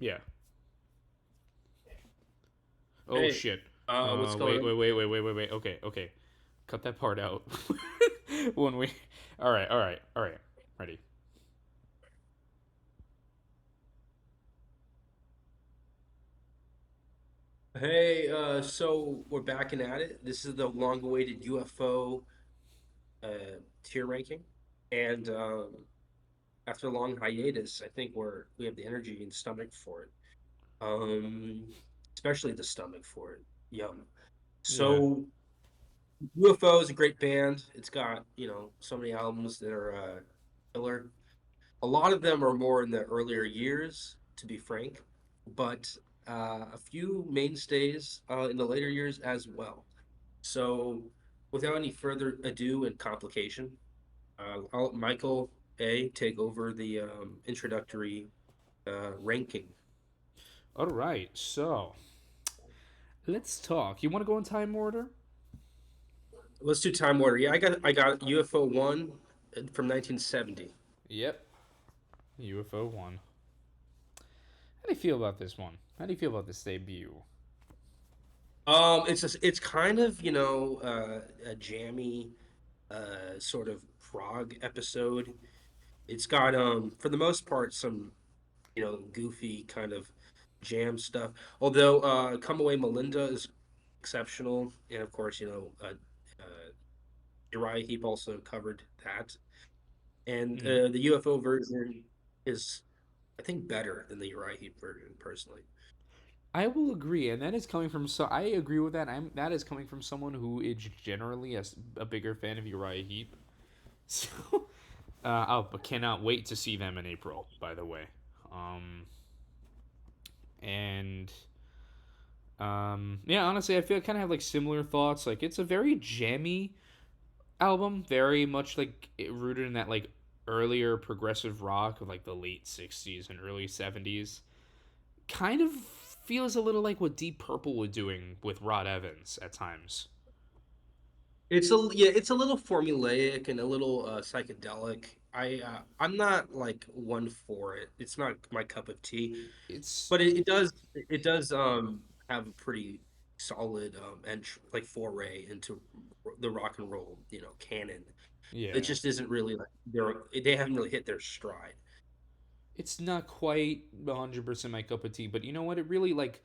Yeah. Oh Hey, shit. what's going Wait, on? wait, wait, wait, wait, wait, wait. Okay, okay. Cut that part out. when we. All right, all right, all right. Ready. Hey, so we're back in at it. This is the long-awaited UFO tier ranking, and after a long hiatus, I think we have the energy and stomach for it. Um, Especially the stomach for it. Yum. Yeah. So UFO is a great band. It's got so many albums that are killer. A lot of them are more in the earlier years, to be frank, but a few mainstays in the later years as well. So, without any further ado and complication, I'll let Michael A take over the introductory ranking. All right. So let's talk. You want to go in time order? Let's do time order. Yeah, I got UFO one from 1970. Yep. UFO one. How do you feel about this one? How do you feel about this debut? It's kind of a jammy sort of prog episode. It's got for the most part some goofy kind of jam stuff. Although Come Away Melinda is exceptional, and of course Uriah Heep also covered that. And Mm. the UFO version is I think better than the Uriah Heep version personally. I will agree, and that is coming from so. I agree with that. That is coming from someone who is generally a bigger fan of Uriah Heep. So, oh, but cannot wait to see them in April. By the way, um, and yeah, honestly, I feel I kind of have like similar thoughts. Like it's a very jammy album, very much like rooted in that like earlier progressive rock of like the late '60s and early '70s. Kind of feels a little like what Deep Purple was doing with Rod Evans at times. It's a little formulaic and a little psychedelic. I'm not like one for it. It's not my cup of tea. It's But it does have a pretty solid like foray into the rock and roll, canon. It yeah, just isn't really like they haven't really hit their stride. it's not quite 100% my cup of tea, but you know what? It really like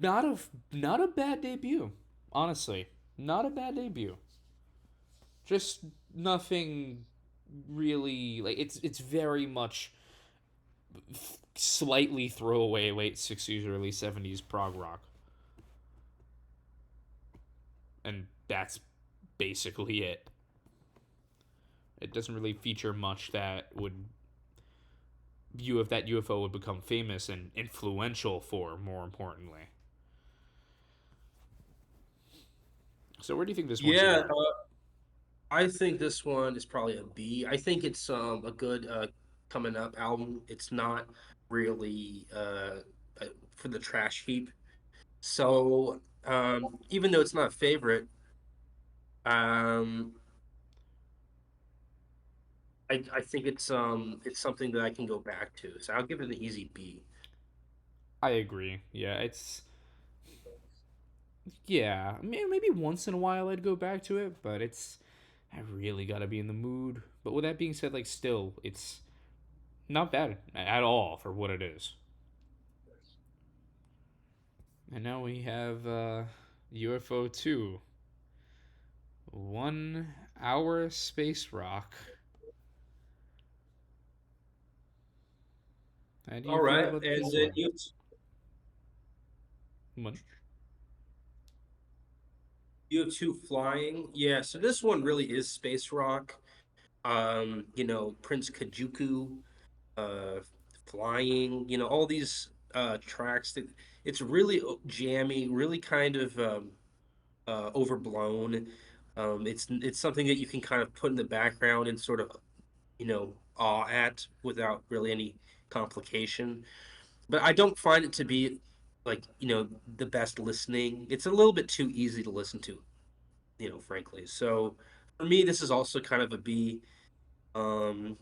not a not a bad debut. Honestly, not a bad debut. Just nothing really like it's very much slightly throwaway late '60s, early '70s prog rock, and that's basically it. It doesn't really feature much that would you if that UFO would become famous and influential for. More importantly, so where do you think this one should Yeah, go? I think this one is probably a B. I think it's a good coming up album. It's not really for the trash heap. So even though it's not a favorite, um, I think it's something that I can go back to. So I'll give it an easy B. I agree. Yeah, it's yeah. Maybe once in a while I'd go back to it, but it's I really gotta be in the mood. But with that being said, like still, it's not bad at all for what it is. And now we have UFO 2, 1 hour space rock. How do you All feel right, about and this then one? One. you have two flying. Yeah, so this one really is space rock. Prince Kajuku, uh, flying. All these tracks that it's really jammy, really kind of overblown. It's something that you can kind of put in the background and sort of awe at without really any complication. But I don't find it to be like the best listening. It's a little bit too easy to listen to, frankly. So for me, this is also kind of a B. Um,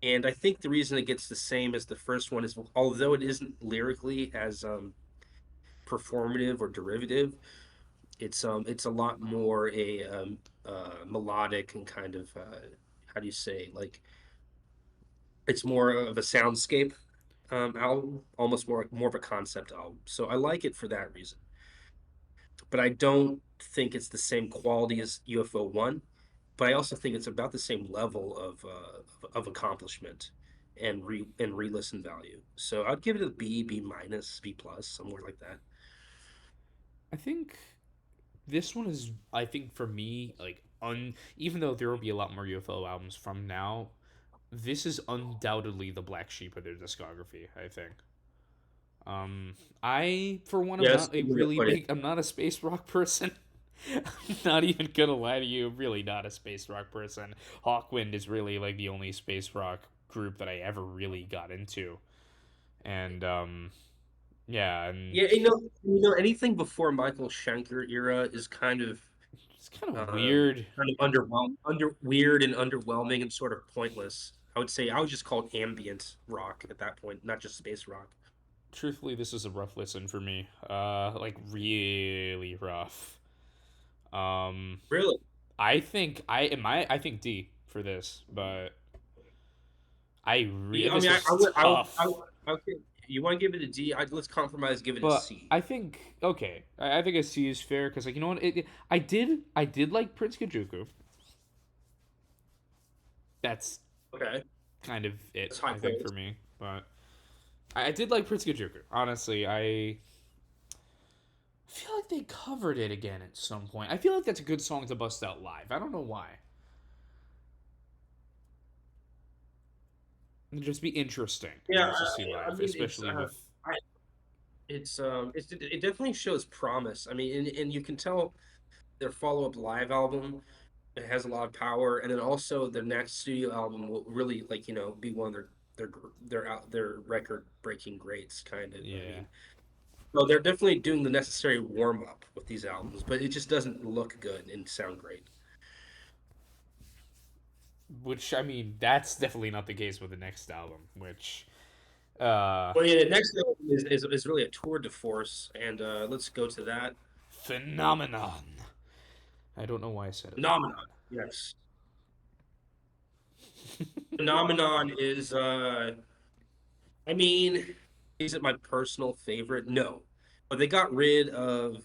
And I think the reason it gets the same as the first one is although it isn't lyrically as performative or derivative, it's a lot more a melodic and kind of how do you say, like it's more of a soundscape album, almost more of a concept album. So I like it for that reason. But I don't think it's the same quality as UFO one. But I also think it's about the same level of accomplishment and re-listen value. So I'd give it a B, B minus, B plus, somewhere like that. I think this one is, I think for me, like even though there will be a lot more UFO albums from now, this is undoubtedly the black sheep of their discography, I think. Um, I for one, I'm Yeah, that's not a a good way to really put it. big. I'm not a space rock person. I'm not even gonna lie to you. I'm really not a space rock person. Hawkwind is really like the only space rock group that I ever really got into, and yeah, and Yeah, anything before Michael Schenker era is it's kind of um, weird. weird and underwhelming and sort of pointless. I would say I would just call it ambient rock at that point, not just space rock. Truthfully, this is a rough listen for me. Like really rough. Um, Really? I think D for this, but I this mean, was I tough. would, okay. You want to give it a D? Let's compromise, give it a But C. I think okay, I think a C is fair because like you know what I did like Prince Kajuku. That's Okay, kind of it that's high I think for praise. me. But I did like Prince Kajuku. Honestly, I feel like they covered it again at some point. I feel like that's a good song to bust out live. I don't know why. It'd just be interesting, you Yeah, know, to see I live, mean, especially with I, it definitely shows promise. I mean, and you can tell their follow up live album, it has a lot of power, and then also their next studio album will really like be one of their record breaking greats kind of. I yeah. mean, so they're definitely doing the necessary warm up with these albums, but it just doesn't look good and sound great. Which I mean, that's definitely not the case with the next album. Which uh, Well, yeah, the next album is really a tour de force, and let's go to that. phenomenon. I don't know why I said it like Phenomenon. Yes, Phenomenon is I mean, is it my personal favorite? No, but they got rid of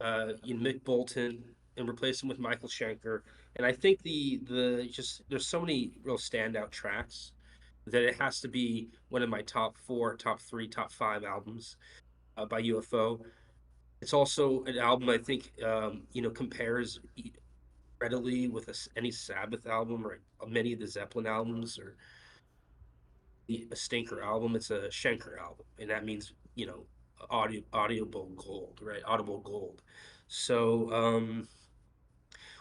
Mick Bolton and replaced him with Michael Schenker, and I think the just there's so many real standout tracks that it has to be one of my top four, top three, top five albums by UFO. It's also an album I think compares readily with any Sabbath album or many of the Zeppelin albums or a Stinker album. It's a Schenker album, and that means audible gold, right? Audible gold. So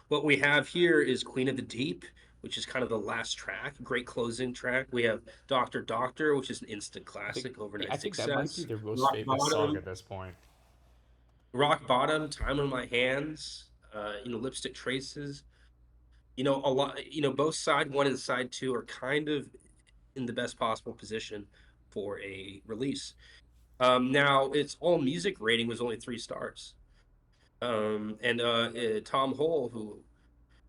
what we have here is Queen of the Deep, which is kind of the last track, great closing track. We have Doctor Doctor, which is an instant I think classic, I overnight think that might be success. their most Rock famous song Bottom, at this point. Rock Bottom, Time on My Hands, Lipstick Traces. A lot. Both side one and side two are kind of in the best possible position for a release. Now, its all music rating was only 3 stars. And Tom Hole, who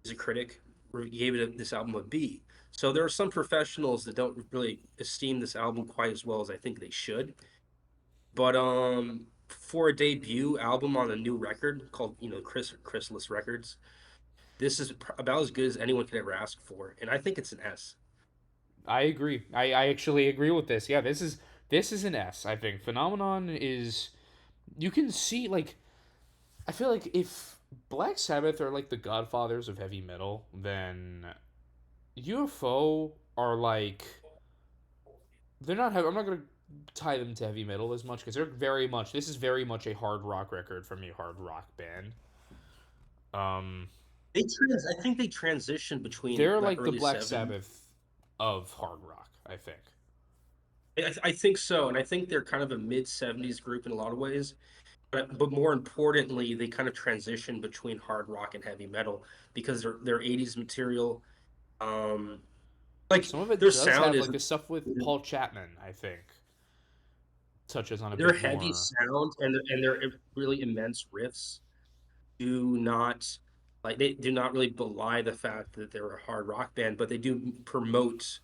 is a critic, gave this album a B. So there are some professionals that don't really esteem this album quite as well as I think they should. But for a debut album on a new record called Chrysalis Records, this is about as good as anyone could ever ask for, and I think it's an S. I agree. I actually agree with this. Yeah, this is an S. I think phenomenon is you can see like I feel like if Black Sabbath are like the godfathers of heavy metal, then UFO are like they're not. I'm not gonna tie them to heavy metal as much because they're very much. This is very much a hard rock record from a hard rock band. Um, I think they transitioned between they're the like the early Black 70s. Sabbath of hard rock. I think. I think so, and I think they're kind of a mid 70s group in a lot of ways. But more importantly, they kind of transition between hard rock and heavy metal because their 80s material. Um, Like Some of it their does sound have is like the stuff with Paul Chapman, I think, touches on a their bit heavy more. sound and their really immense riffs do not they do not really belie the fact that they're a hard rock band, but they do promote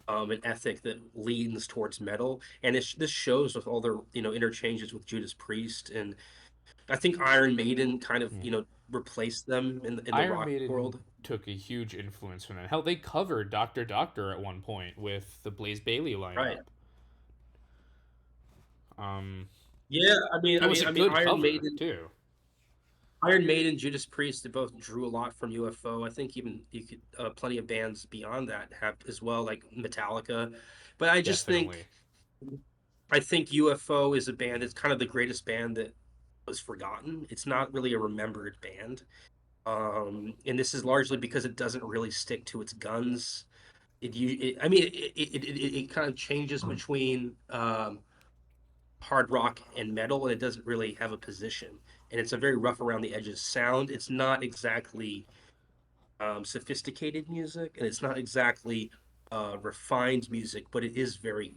an ethic that leans towards metal, and this shows with all their interchanges with Judas Priest, and I think Iron Maiden kind of Yeah. replaced them in the Iron rock Maiden world. took a huge influence from them. Hell, they covered Doctor Doctor at one point with the Blaze Bailey lineup. Right. Um, Yeah, it was a I mean, good cover too. Iron Maiden, Judas Priest, they both drew a lot from UFO. I think even you could plenty of bands beyond that have as well, like Metallica. But Definitely. I think UFO is a band. It's kind of the greatest band that was forgotten. It's not really a remembered band, and this is largely because it doesn't really stick to its guns. I mean, it kind of changes between hard rock and metal, and it doesn't really have a position. And it's a very rough around the edges sound. It's not exactly sophisticated music, and it's not exactly refined music, but it is very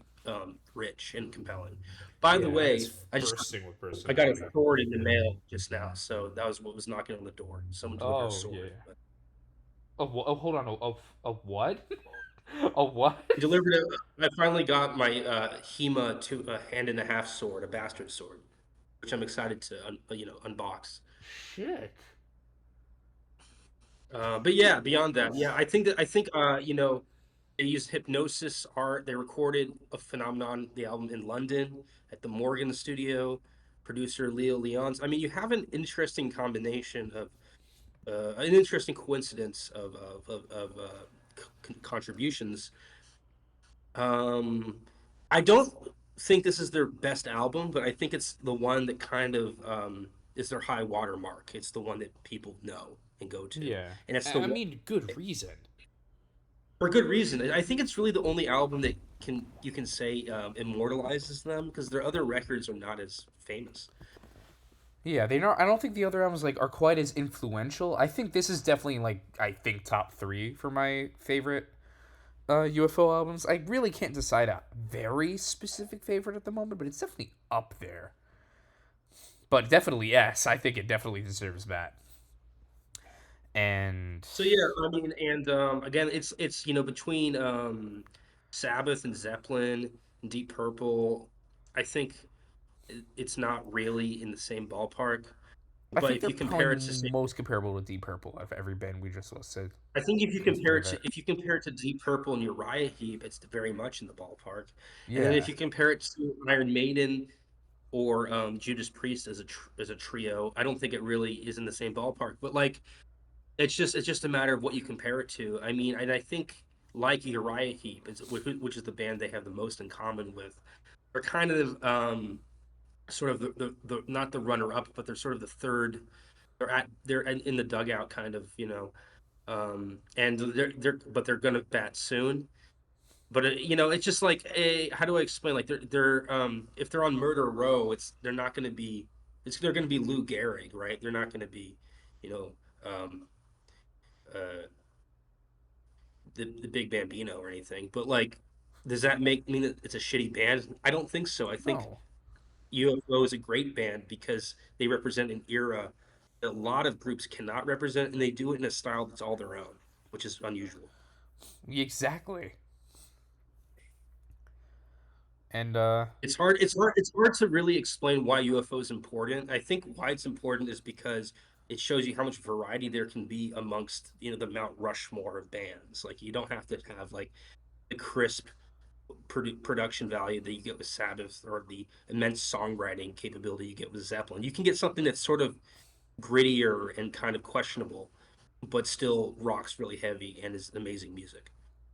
rich and compelling. By the Yeah, and way, it's bursting with I got a personality. sword in the mail just now, so that was what was knocking on the door. Someone delivered a Oh sword. yeah. But Oh, hold on. A what? A what? he delivered it. I finally got my Hema a hand and a half sword, a bastard sword, which I'm excited to unbox. Shit. But yeah, beyond that, yeah, That's I think they used hypnosis art. They recorded a phenomenon, the album in London at the Morgan Studio. Producer Leo Leons. I mean, you have an interesting combination of an interesting coincidence of contributions. Um, I don't think this is their best album, but I think it's the one that kind of is their high water mark. It's the one that people know and go to, yeah. and it's the I one mean, good reason. for good reason. I think it's really the only album that you can say immortalizes them because their other records are not as famous. Yeah, they don't. I don't think the other albums like are quite as influential. I think this is definitely like I think top three for my favorite UFO albums. I really can't decide a very specific favorite at the moment, but it's definitely up there. But definitely yes, I think it definitely deserves that. And So yeah, I mean, and again, it's between Sabbath and Zeppelin, and Deep Purple. I think it's not really in the same ballpark. I But think if they're you probably compare it to say, most comparable to Deep Purple of every band we just listed. I think if you compare Consider it to that. Deep Purple and Uriah Heep, it's very much in the ballpark. And then if Yeah. you compare it to Iron Maiden or Judas Priest as as a trio, I don't think it really is in the same ballpark. But like, it's just a matter of what you compare it to. I mean, and I think like Uriah Heep, which is the band they have the most in common with, they're kind of sort of the not the runner up, but they're sort of the third. They're in the dugout, kind of, and they're gonna bat soon. But it's just like, how do I explain? Like they're if they're on Murder Row, they're not gonna be they're gonna be Lou Gehrig, right? They're not gonna be, you know, um, uh, the Big Bambino or anything. But like, does that mean that it's a shitty band? I don't think so. I think No. UFO is a great band because they represent an era that a lot of groups cannot represent, and they do it in a style that's all their own, which is unusual. Exactly. And It's hard to really explain why UFO is important. I think why it's important is because it shows you how much variety there can be amongst, the Mount Rushmore of bands. Like you don't have to have like the crisp production value that you get with Sabbath or the immense songwriting capability you get with Zeppelin. You can get something that's sort of grittier and kind of questionable, but still rocks really heavy and is amazing music.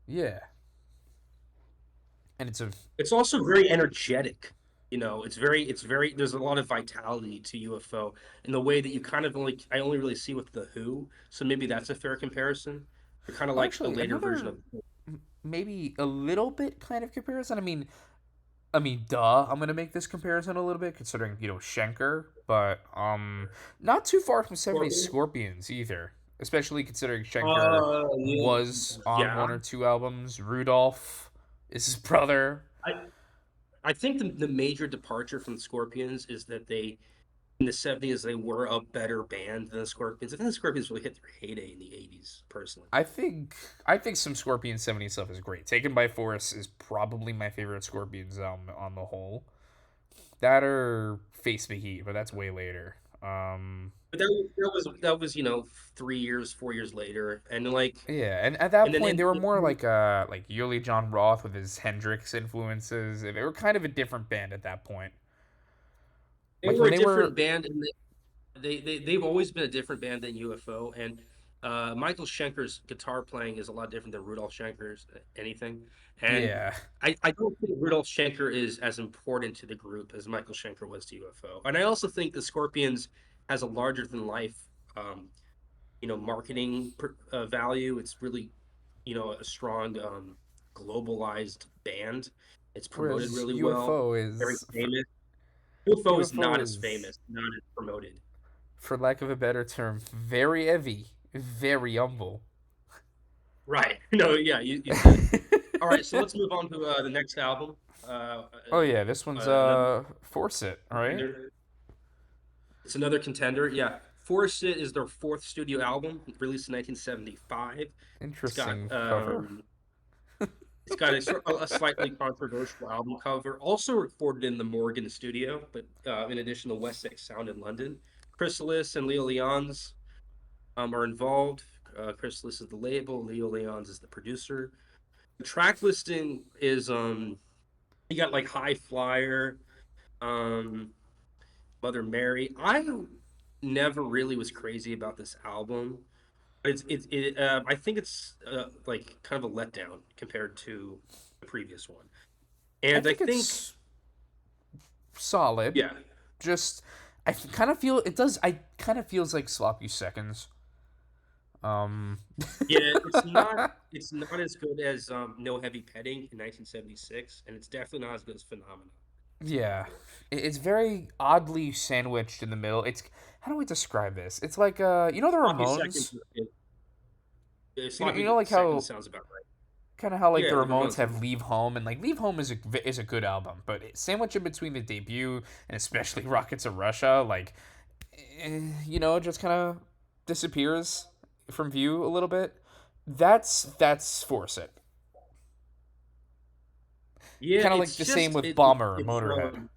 yeah. And it's a It's also very energetic. There's a lot of vitality to UFO in the way that you kind of I only really see with the Who. So maybe that's a fair comparison. They're kind of well, like a actually later version another of. maybe a little bit kind of comparison. I mean, duh. I'm gonna make this comparison a little bit, considering Schenker, but not too far from '70s Scorpions. Scorpions either. especially considering Schenker Yeah, was on yeah. one or two albums. Rudolph is his brother. I I think the major departure from the Scorpions is that they in the 70s they were a better band than the Scorpions. I think the Scorpions really hit their heyday in the 80s, personally. I think I think some Scorpion 70 stuff is great. Taken by Force is probably my favorite Scorpions album on the whole. That or Face the Heat, but that's way later. But that was 3 years, 4 years later, and like Yeah, and at that and then point they were more like Yuli John Roth with his Hendrix influences. They were kind of a different band at that point. they Like were when a they different were band, and they've always been a different band than UFO. And Michael Schenker's guitar playing is a lot different than Rudolf Schenker's anything. And yeah. I don't think Rudolf Schenker is as important to the group as Michael Schenker was to UFO. And I also think the Scorpions has a larger than life, um, marketing value. It's really, a strong globalized band. It's promoted Whereas really well, very famous. UFO is UFO not as is, famous, not as promoted. for lack of a better term, very heavy, very humble. Right. No, yeah, you said it. All right, so let's move on to the next album. Oh yeah, this one's Another Force It, right? contender. It's another contender. Yeah, Force It is their fourth studio album, released in 1975. It's got Interesting cover. um, it's got a slightly controversial album cover, also recorded in the Morgan studio, but in addition to Wessex Sound in London. Chrysalis and Leo Leons are involved. Chrysalis is the label, Leo Leons is the producer. The track listing is you got like High Flyer, um, Mother Mary. I never really was crazy about this album, but I think it's like kind of a letdown compared to the previous one. I And I think think, it's solid. yeah, Just I kind of feel it does. I kind of feels like sloppy seconds. Um, yeah, it's not as good as No Heavy Petting in 1976, and it's definitely not as good as Phenomena. yeah, it's very oddly sandwiched in the middle. It's how do I describe this? It's like you know the Sloppy Seconds, Ramones. You know Sloppy like Seconds how sounds about right. kind of how like the Yeah, the Ramones Ramones. have Leave Home, and like Leave Home is a good album, but sandwich in between the debut and especially Rockets of Russia, like just kind of disappears from view a little bit. That's Force It. Yeah, Kind of like it's the same just with Bomber or it's Motorhead.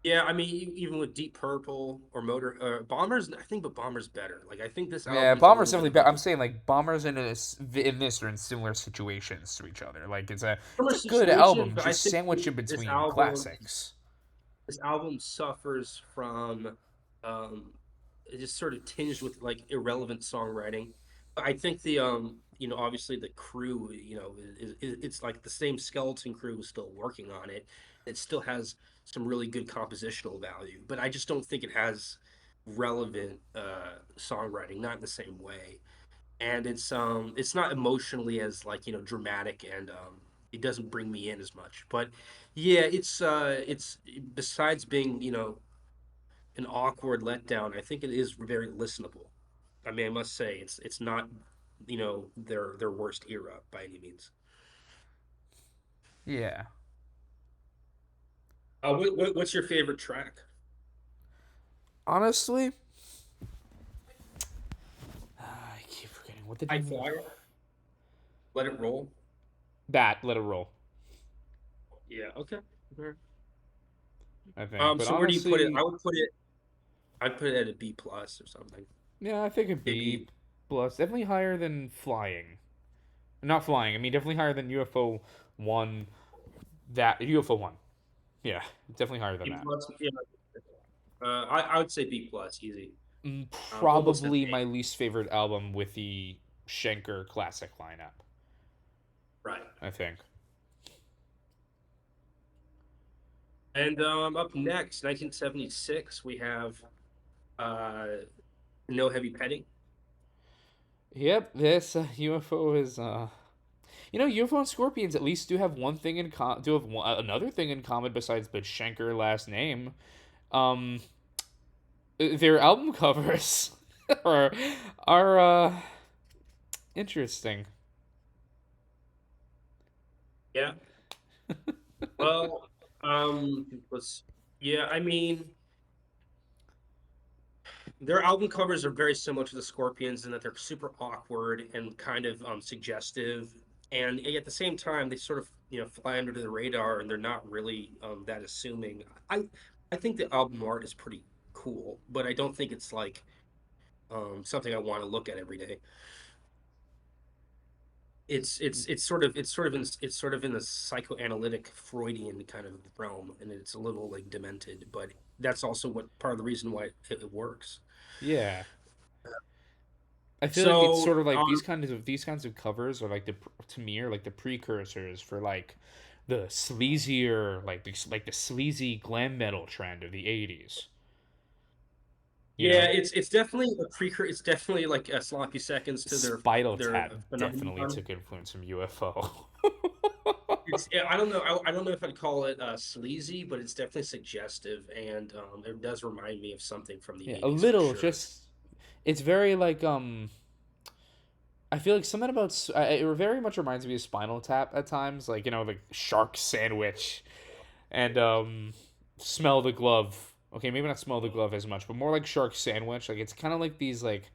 yeah, I mean even with Deep Purple or Motor Bombers, I think, but Bombers better. Like I think this Yeah, album's a Bomber's little bit definitely of a better. I'm saying like Bombers in this are in similar situations to each other. Like similar it's a good situation, album, but I just think sandwiched in this between album classics. this album suffers from um it's just sort of tinged with like irrelevant songwriting. I think obviously the crew, it's like the same skeleton crew is still working on it. It still has some really good compositional value, but I just don't think it has relevant songwriting, not in the same way. And it's not emotionally as like, dramatic, and it doesn't bring me in as much. But yeah, it's besides being, an awkward letdown, I think it is very listenable. I mean, I must say it's not, their worst era by any means. Yeah. What's your favorite track? Honestly, I keep forgetting what did High Flyer, Let It Roll. that let it roll. Yeah, okay. Okay. I think, but So where do you put it? honestly, I'd put it at a B plus or something. yeah, I think a Maybe B plus, definitely higher than Flying. Not Flying. I mean, definitely higher than UFO one. That UFO one. Yeah, definitely higher than B that. plus. Yeah, I would say B plus, easy. Almost an Probably A. my least favorite album with the Schenker classic lineup. Right. I think. And up next, 1976, we have uh, No Heavy Petting. Yep, this UFO is UFO and Scorpions at least do have one thing in do have another thing in common besides the Schenker last name. Um, their album covers. are are interesting. Yeah. Well, let's. Yeah, I mean, their album covers are very similar to the Scorpions in that they're super awkward and kind of suggestive, and at the same time they sort of fly under the radar and they're not really that assuming. I I think the album art is pretty cool, but I don't think it's like something I want to look at every day. It's sort of in the psychoanalytic Freudian kind of realm, and it's a little like demented, but that's also what part of the reason why it works. Yeah. I feel like it's So sort of like these kinds of covers are like to me are like the precursors for like the sleazier like the sleazy glam metal trend of the 80s. You yeah, know, it's definitely a precursor. It's definitely like a sloppy seconds to Spinal their Tap definitely phenomenon. took influence from UFO. It's yeah, I don't know. I don't know if I'd call it sleazy, but it's definitely suggestive, and it does remind me of something from the Yeah, a '80s for little sure. just it's very like I feel like something about it very much reminds me of Spinal Tap at times, like like Shark Sandwich and Smell the Glove. Okay, maybe not Smell the Glove as much, but more like Shark Sandwich. Like it's kind of like these like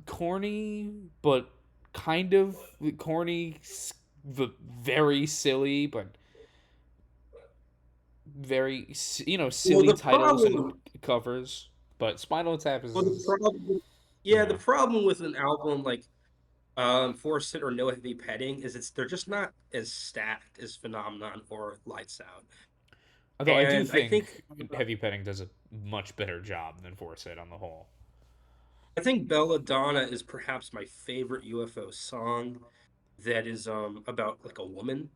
corny but kind of corny, the very silly but very Well, silly the titles and problem, covers. But Spinal Tap well, the is problem, yeah, the yeah. problem with an album like Force It or No Heavy Petting is they're just not as stacked as Phenomenon or Lights Out. Although I do And think Heavy Petting does a much better job than Force It on the whole. I think Belladonna is perhaps my favorite UFO song that is about like a woman.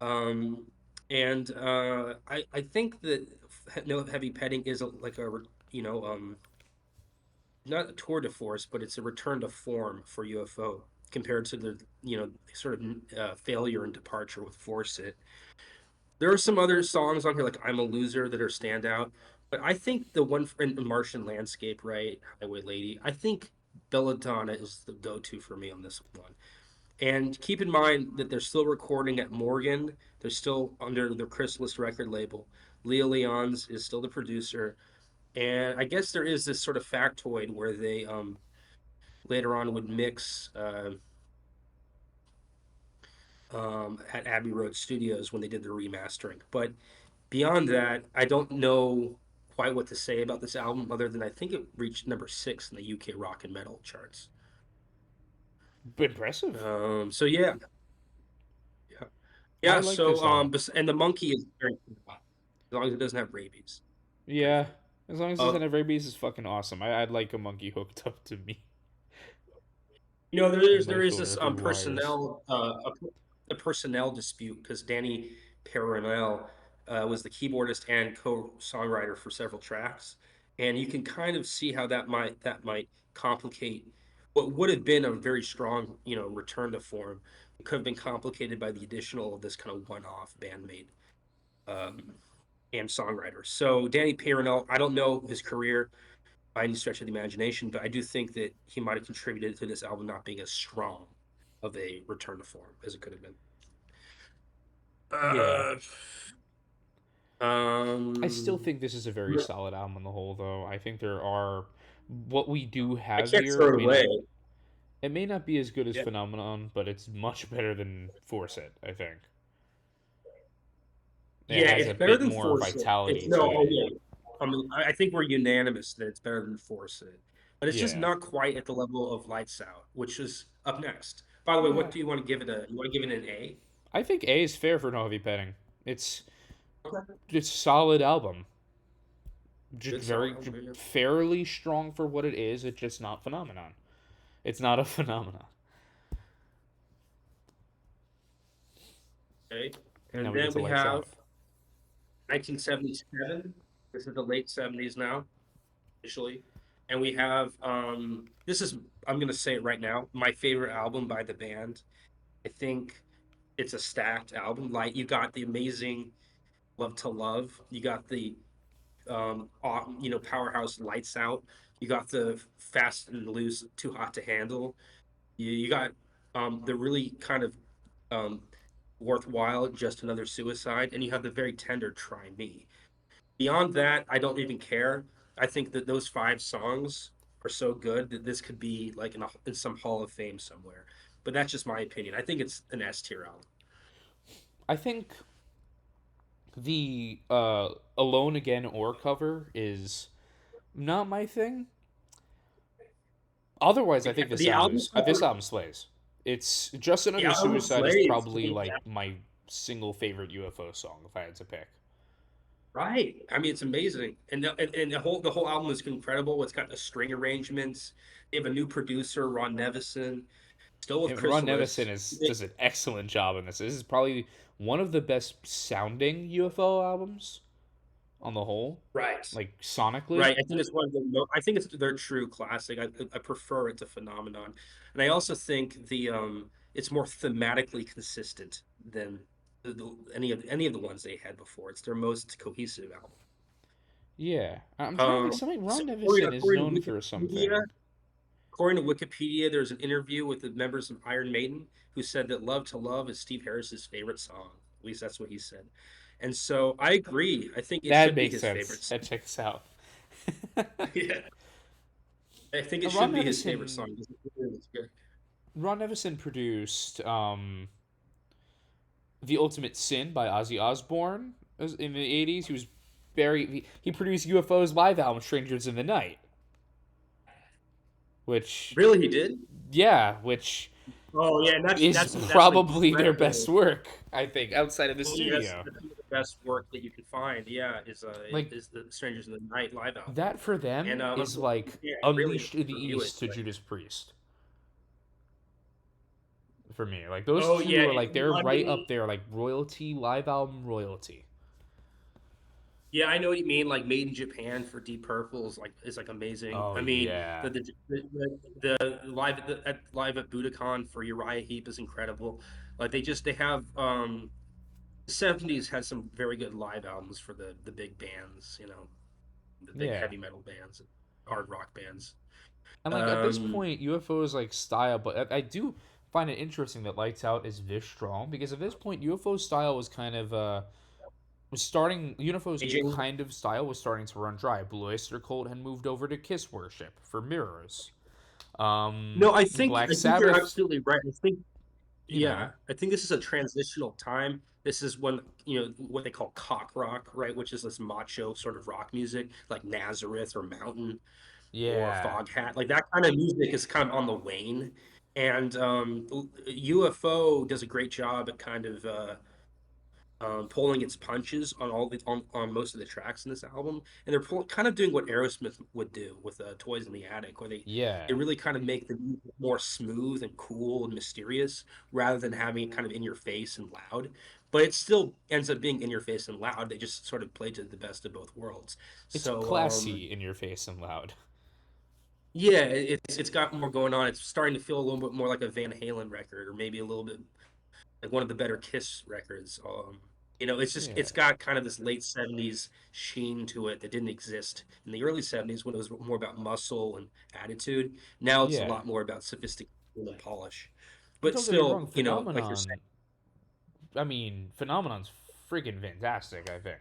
Um and I think that No Heavy Petting is like a you know not a tour de force, but it's a return to form for UFO compared to the sort of failure and departure with Force It. There are some other songs on here like "I'm a Loser" that are standout, but I think the one in Martian Landscape, right, Highway Lady. I think Belladonna is the go-to for me on this one. And keep in mind that they're still recording at Morgan. They're still under the Chrysalis record label. Leah Leons is still the producer, and I guess there is this sort of factoid where they later on would mix at Abbey Road Studios when they did the remastering. But beyond that, I don't know quite what to say about this album other than I think it reached number 6 in the UK rock and metal charts. Impressive. So yeah, yeah, I yeah. like So this album. and the monkey is very cool, as long as it doesn't have rabies. Pretty Yeah, fun. as long as it's Uh, not a rabies, is fucking awesome. I'd like a monkey hooked up to me and there life is over this through wires. a personnel dispute because Danny Peronel was the keyboardist and co-songwriter for several tracks, and you can kind of see how that might complicate what would have been a very strong return to form. It could have been complicated by the additional of this kind of one-off bandmate um, and songwriter. So Danny Peronel, I don't know his career by any stretch of the imagination, but I do think that he might have contributed to this album not being as strong of a return to form as it could have been. Yeah, Uh, I still um, think this is a very solid album on the whole, though. I think there are what we do I have can't here. throw It it may away. not be as good as Yeah, Phenomenon, but it's much better than Force It. I think it yeah, has a it's better bit than more Force It. It's vitality no, to oh it. yeah. I mean, I think we're unanimous that it's better than Force It, but it's just Yeah, not quite at the level of Lights Out, which is up next. By the way, what yeah. do you want to give it a? You want to give it an A? I think A is fair for No Heavy Petting. It's Okay, it's a solid album. Just good solid very album. Yeah. fairly strong for what it is. It's just not Phenomenon. It's not a phenomenon. Okay, Now and we get then to we Lights have Out. 1977. This is the late 70s now, officially. And we have this is I'm gonna say it right now, my favorite album by the band. I think it's a stacked album. Like you got the amazing Love to Love, you got the powerhouse Lights Out, You got the Fast and Loose, Too Hot to Handle. You got the really kind of um, worthwhile, Just Another Suicide, and you have the very tender Try Me. Beyond that, I don't even care. I think that those five songs are so good that this could be like in some Hall of Fame somewhere. But that's just my opinion. I think it's an S tier album. I think the Alone Again or cover is not my thing. Otherwise, I think The album this cover, album slays. It's Just the Another album Suicide is slays. I probably mean, like my single favorite UFO song if I had to pick. right. I mean, it's amazing, and the whole album is incredible. It's got the string arrangements. They have a new producer, Ron Nevison, still with And Ron Chrysalis. Nevison does an excellent job in this. This is probably one of the best sounding UFO albums on the whole, Right. like sonically. Right. I think it's one of the I think it's their true classic. I prefer it to Phenomenon. And I also think the it's more thematically consistent than any of the ones they had before. It's their most cohesive album. Yeah, I'm trying to think. Something So Ron Nevison is according to known for Wikipedia, something. there's an interview with the members of Iron Maiden who said that Love to Love is Steve Harris's favorite song. At least that's what he said. And so I agree. I think it That should be makes his favorite sense. song. That checks out. Yeah. I think it Ron should be his favorite Nevison. song. It's good. Ron Nevison produced "The Ultimate Sin" by Ozzy Osbourne in the '80s. He was he produced UFO's live album "Strangers in the Night," which Really, he did? which Oh yeah, and is that's an probably their best incredible. work. I think outside of the Oh yes, studio. that's some of the best work that you can find. Yeah, Like is the Strangers in the Night live album, that for and them is unfortunately, like yeah, really Unleashed in the review it. East to But Judas Priest for me. Like those oh two yeah, are like they're right London. up there, like royalty, live album royalty. Yeah, I know what you mean. Like Made in Japan for Deep Purple is like amazing. Oh I mean, yeah, the live at Budokan for Uriah Heep is incredible. Like they have the 70s had some very good live albums for the big bands, the big yeah. heavy metal bands, hard rock bands. And like at this Um, point, UFO is like style, but I do find it interesting that Lights Out is this strong because at this point, UFO's style was kind of was starting. UFO's Aging. kind of style was starting to run dry. Blue Oyster Cult had moved over to Kiss Worship for Mirrors. No, Black I think you're Sabbath, absolutely right. you know, I think this is a transitional time. This is when, what they call cock rock, right? Which is this macho sort of rock music, like Nazareth or Mountain or yeah, Foghat. Like that kind of music is kind of on the wane. And UFO does a great job at kind of pulling its punches on on most of the tracks in this album, and they're kind of doing what Aerosmith would do with "Toys in the Attic," where they yeah. really kind of make the music more smooth and cool and mysterious, rather than having it kind of in your face and loud. But it still ends up being in your face and loud. They just sort of play to the best of both worlds. It's So classy, in your face, and loud. yeah, it's got more going on. It's starting to feel a little bit more like a Van Halen record, or maybe a little bit like one of the better Kiss records. It's Yeah, got kind of this late '70s sheen to it that didn't exist in the early '70s when it was more about muscle and attitude. Now it's a yeah. lot more about sophistication and polish. And But don't get me still, wrong, like you're saying, Phenomenon's freaking fantastic. I think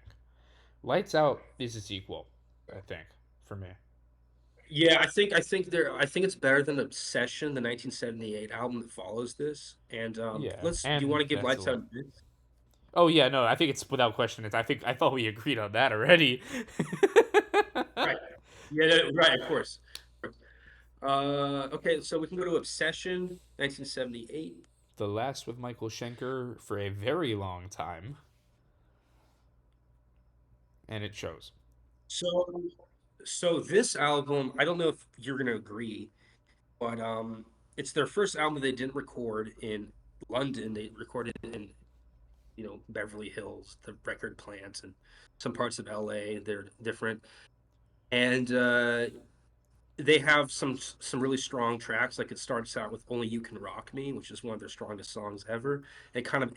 Lights Out is its equal. I think for me. yeah, I think it's better than Obsession, the 1978 album that follows this. And Yeah, let's do you and want to give that's Lights Out? a. Oh yeah, no, I think it's without question. I thought we agreed on that already. Right. Yeah, right, of course. Okay, so we can go to Obsession, 1978. The last with Michael Schenker for a very long time, and it shows. So, so this album, I don't know if you're gonna agree, but it's their first album they didn't record in London. They recorded it in, Beverly Hills, the record plant, and some parts of LA. They're different, and they have some really strong tracks. Like it starts out with "Only You Can Rock Me," which is one of their strongest songs ever. It kind of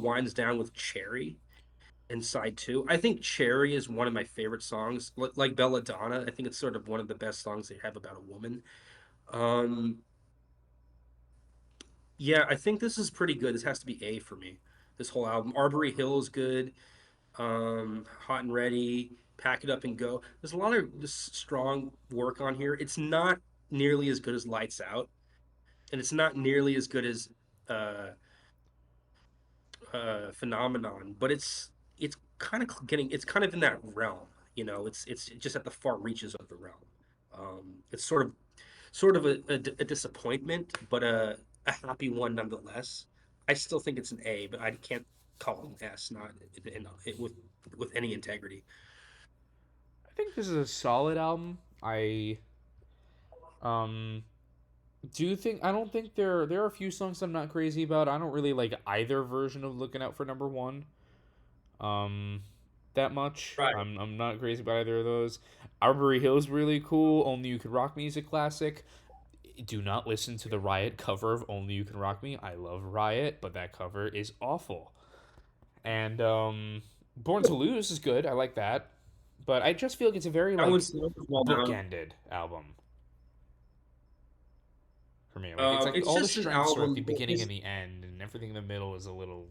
winds down with "Cherry." and side two. I think Cherry is one of my favorite songs. Like Belladonna, I think it's sort of one of the best songs they have about a woman. Um, yeah, I think this is pretty good. This has to be A for me. This whole album. Arbory Hill is good. Hot and Ready, Pack It Up and Go. There's a lot of just strong work on here. It's not nearly as good as Lights Out, and it's not nearly as good as uh, Phenomenon, but it's kind of getting it's kind of in that realm. You know, it's just at the far reaches of the realm. It's sort of a disappointment, but a happy one nonetheless. I still think it's an A, but I can't call it an S, not with any integrity. I think this is a solid album. I um do think I don't think there are a few songs I'm not crazy about. I don't really like either version of Looking Out for Number One. Um that much. Right. I'm not crazy about either of those. Arbory Hill's really cool. Only You Can Rock Me is a classic. Do not listen to the Riot cover of Only You Can Rock Me. I love Riot, but that cover is awful. And Born to Lose is good. I like that. But I just feel like it's a very That like one's well known. bookended album for me. Like it's like It's all the just an strengths are at the album that beginning is and the end, and everything in the middle is a little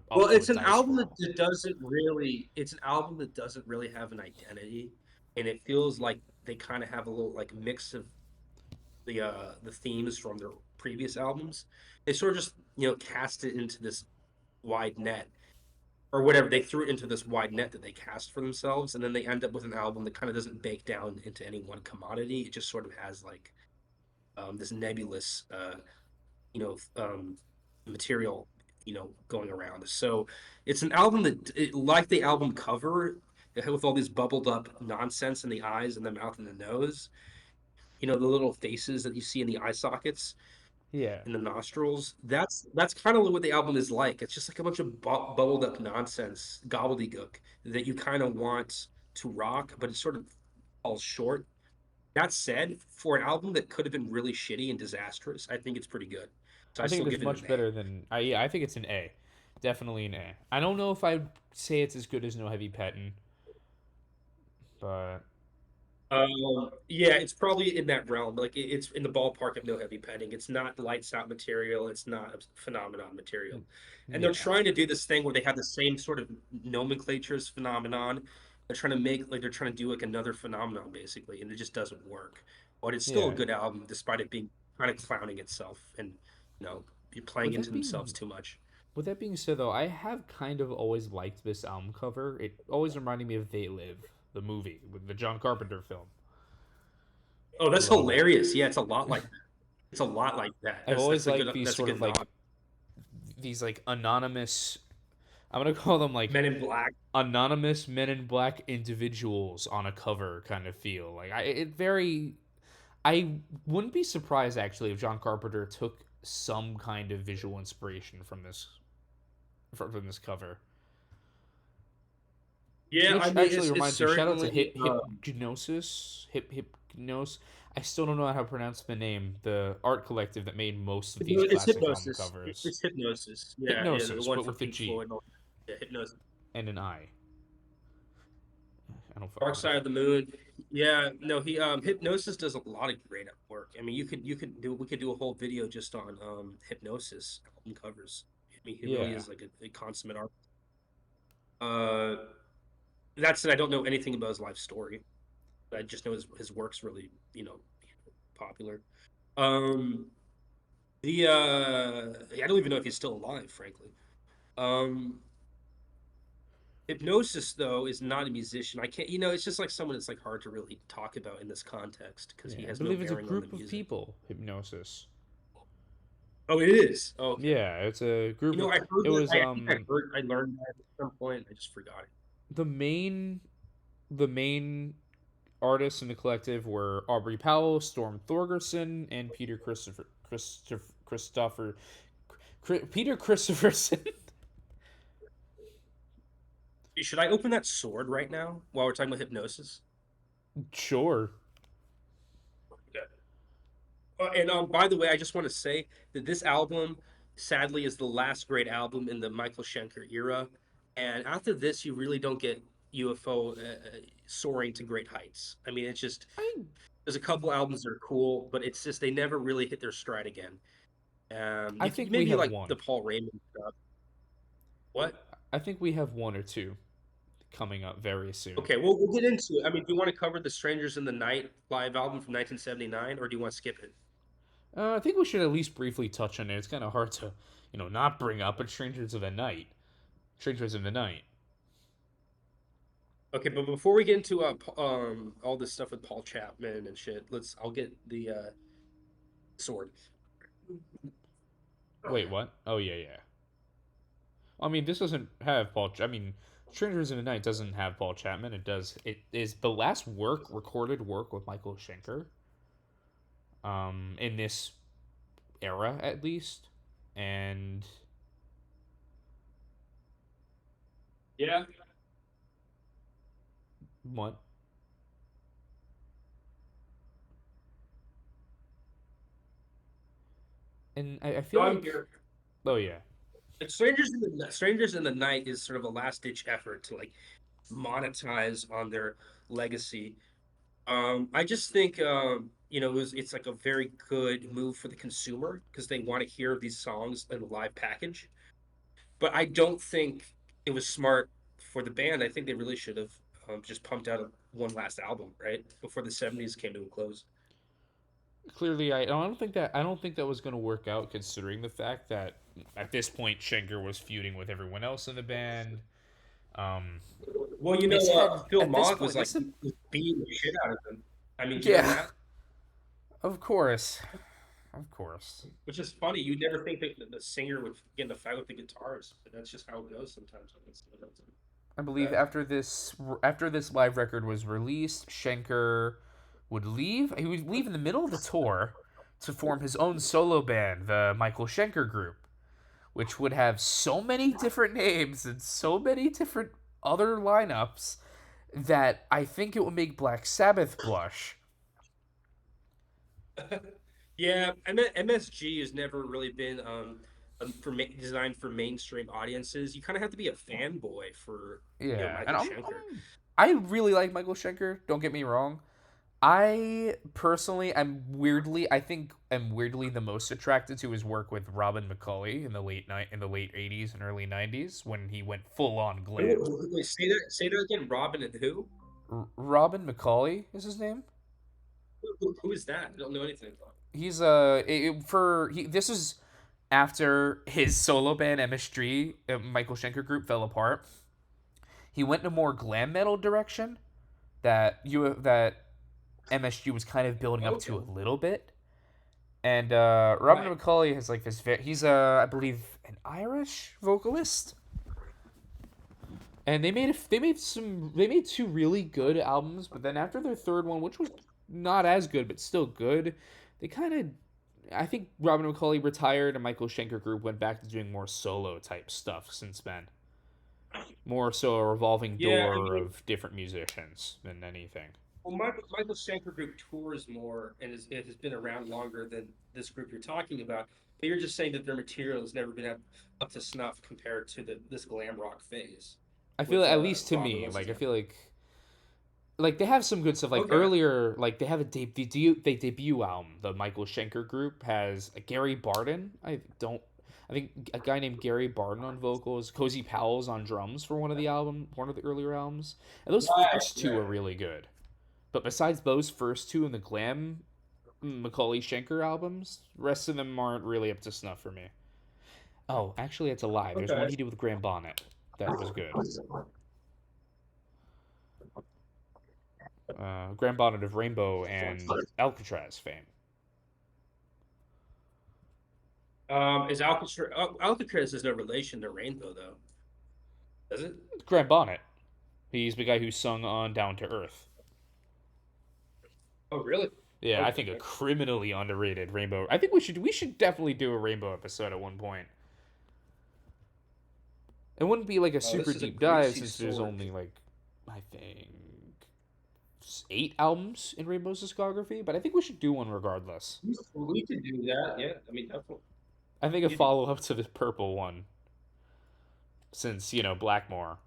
well, up to a it's an dice album roll. that doesn't really it's an album that doesn't really have an identity, and it feels like they kind of have a little like mix of the themes from their previous albums. They sort of just, cast it into this wide net or whatever. They threw it into this wide net that they cast for themselves, and then they end up with an album that kind of doesn't bake down into any one commodity. It just sort of has like this nebulous material, going around. So it's an album like the album cover, with all these bubbled up nonsense in the eyes and the mouth and the nose. The little faces that you see in the eye sockets Yeah. in the nostrils. That's kind of what the album is like. It's just like a bunch of bubbled up nonsense, gobbledygook that you kind of want to rock, but it sort of falls short. That said, for an album that could have been really shitty and disastrous, I think it's pretty good. So I I think still it is give it an much A. better than I. Yeah, I think it's an A, definitely an A. I don't know if I'd say it's as good as No Heavy Pettin', but Yeah, it's probably in that realm. Like it's in the ballpark of no heavy petting. It's not lights out material. It's not a phenomenon material. And they're yeah, trying to do this thing where they have the same sort of nomenclature as phenomenon. They're trying to do like another phenomenon basically, and it just doesn't work. But it's still a yeah. good album despite it being kind of clowning itself and you're playing With into that themselves being too much. with that being said, though, I have kind of always liked this album cover. It always reminded me of They Live, the movie with the John Carpenter film. Oh, I that's love it. hilarious. Yeah, it's a lot like that. It's a lot like that. I've always liked these That's a sort of good like nod. anonymous. I'm gonna call them like Men in Black. anonymous Men in Black individuals on a cover kind of feel. Like it very. I wouldn't be surprised actually if John Carpenter took some kind of visual inspiration from this cover. Yeah, I Which mean actually it's reminds me, shout out to certainly Hypnosis. I still don't know how to pronounce the name. The art collective that made most of these it's classic album hypnosis. covers. It's hypnosis. Yeah, yeah, the Hypnosis, one but for with the Pink G Floyd. Yeah, hypnosis. and an I. I don't Dark fucking know. Side of the Moon. Yeah, no, he hypnosis does a lot of great work. I mean, you could do we could do a whole video just on hypnosis album covers. I mean, he really Yeah, is like a consummate artist. Uh, that said, I don't know anything about his life story. I just know his work's really popular. Um, I don't even know if he's still alive, frankly. Um, Hypnosis, though, is not a musician. I can't, it's just like someone that's like hard to really talk about in this context because he yeah. I has no believe it's a bearing on the group of music. people. Hypnosis. Oh, it is. Oh, okay. Yeah, it's a group of. I heard It that. was I think I learned that at some point. I just forgot it. the main the main artists in the collective were Aubrey Powell, Storm Thorgerson, and Peter Christopherson. Should I open that sword right now while we're talking about hypnosis? Sure. Okay. And by the way, I just want to say that this album sadly is the last great album in the Michael Schenker era. And after this, you really don't get UFO soaring to great heights. I mean, it's just I there's a couple albums that are cool, but it's just they never really hit their stride again. I think we Maybe have like one. the Paul Raymond stuff. What? I think we have one or two coming up very soon. Okay, well we'll get into it. I mean, do you want to cover the Strangers in the Night live album from 1979, or do you want to skip it? I think we should at least briefly touch on it. It's kind of hard to, not bring up. But Strangers of the Night, Strangers of the Night. Okay, but before we get into all this stuff with Paul Chapman and shit, I'll get the sword. Wait, what? Oh yeah, yeah. I mean, this doesn't have Paul. I mean, Strangers in the Night doesn't have Paul Chapman. It does. It is the last recorded work with Michael Schenker. In this era at least, and Yeah. what? And I No, feel I'm like, here. oh yeah, Like Strangers in the Night is sort of a last ditch effort to like monetize on their legacy. I just think it's like a very good move for the consumer because they want to hear these songs in a live package. But I don't think it was smart for the band. I think they really should have just pumped out one last album, right? Before the 70s came to a close. clearly I don't think that was going to work out considering the fact that at this point Schenker was feuding with everyone else in the band. Um, Well, it's had Phil at this Mogg point this is was beating the shit out of him. I mean, do you know yeah, that? of course, of course. Which is funny. You'd never think that the singer would get in a fight with the guitarist, but that's just how it goes sometimes. I believe That. after this live record was released, Schenker would leave. He would leave in the middle of the tour to form his own solo band, the Michael Schenker Group, which would have so many different names and so many different other lineups that I think it would make Black Sabbath blush. Yeah, MSG has never really been designed for mainstream audiences. You kind of have to be a fanboy for Yeah, and Michael Schenker. I really like Michael Schenker. Don't get me wrong. I personally am weirdly the most attracted to his work with Robin McCauley in the late 80s and early 90s when he went full on glam. Wait, say that again. Robin and who? Robin McCauley is his name. Who is that? I don't know anything about. He's this is after his solo band MSG, Michael Schenker Group, fell apart. He went in a more glam metal direction that MSG was kind of building up Okay, to a little bit. And Robin right. McCauley has like this. He's I believe an Irish vocalist, and they made two really good albums. But then after their third one, which was not as good but still good, they kind of. I think Robin McCauley retired, and Michael Schenker Group went back to doing more solo type stuff since then. More so a revolving Yeah, I door mean, of different musicians than anything. well, Michael Schenker Group tours more and it has been around longer than this group you're talking about. But you're just saying that their material has never been up to snuff compared to this glam rock phase I feel with like, at least to Robin. me, What's his like I name? feel like they have some good stuff. Like Okay. earlier, like they have they debut album. The Michael Schenker Group has Gary Barden. I think a guy named Gary Barden on vocals. Cozy Powell's on drums for one of the earlier albums. And those Right, first two are right. really good. But besides those first two and the glam Macaulay Schenker albums, the rest of them aren't really up to snuff for me. Oh, actually, it's a lie. There's one Okay. he did with Graham Bonnet that was good. Graham Bonnet of Rainbow and Alcatraz fame. Is Alcatraz is no relation to Rainbow though, is it? Graham Bonnet. He's the guy who sung on Down to Earth. Oh, really? Yeah, I Okay. think a criminally underrated Rainbow. I think we should definitely do a Rainbow episode at one point. It wouldn't be like a Oh, super this is a deep dive greasy since there's sword. only like I think 8 albums in Rainbow's discography, but I think we should do one regardless. We could do that. Yeah, I mean, definitely. I think a You- follow up to the purple one, since Blackmore.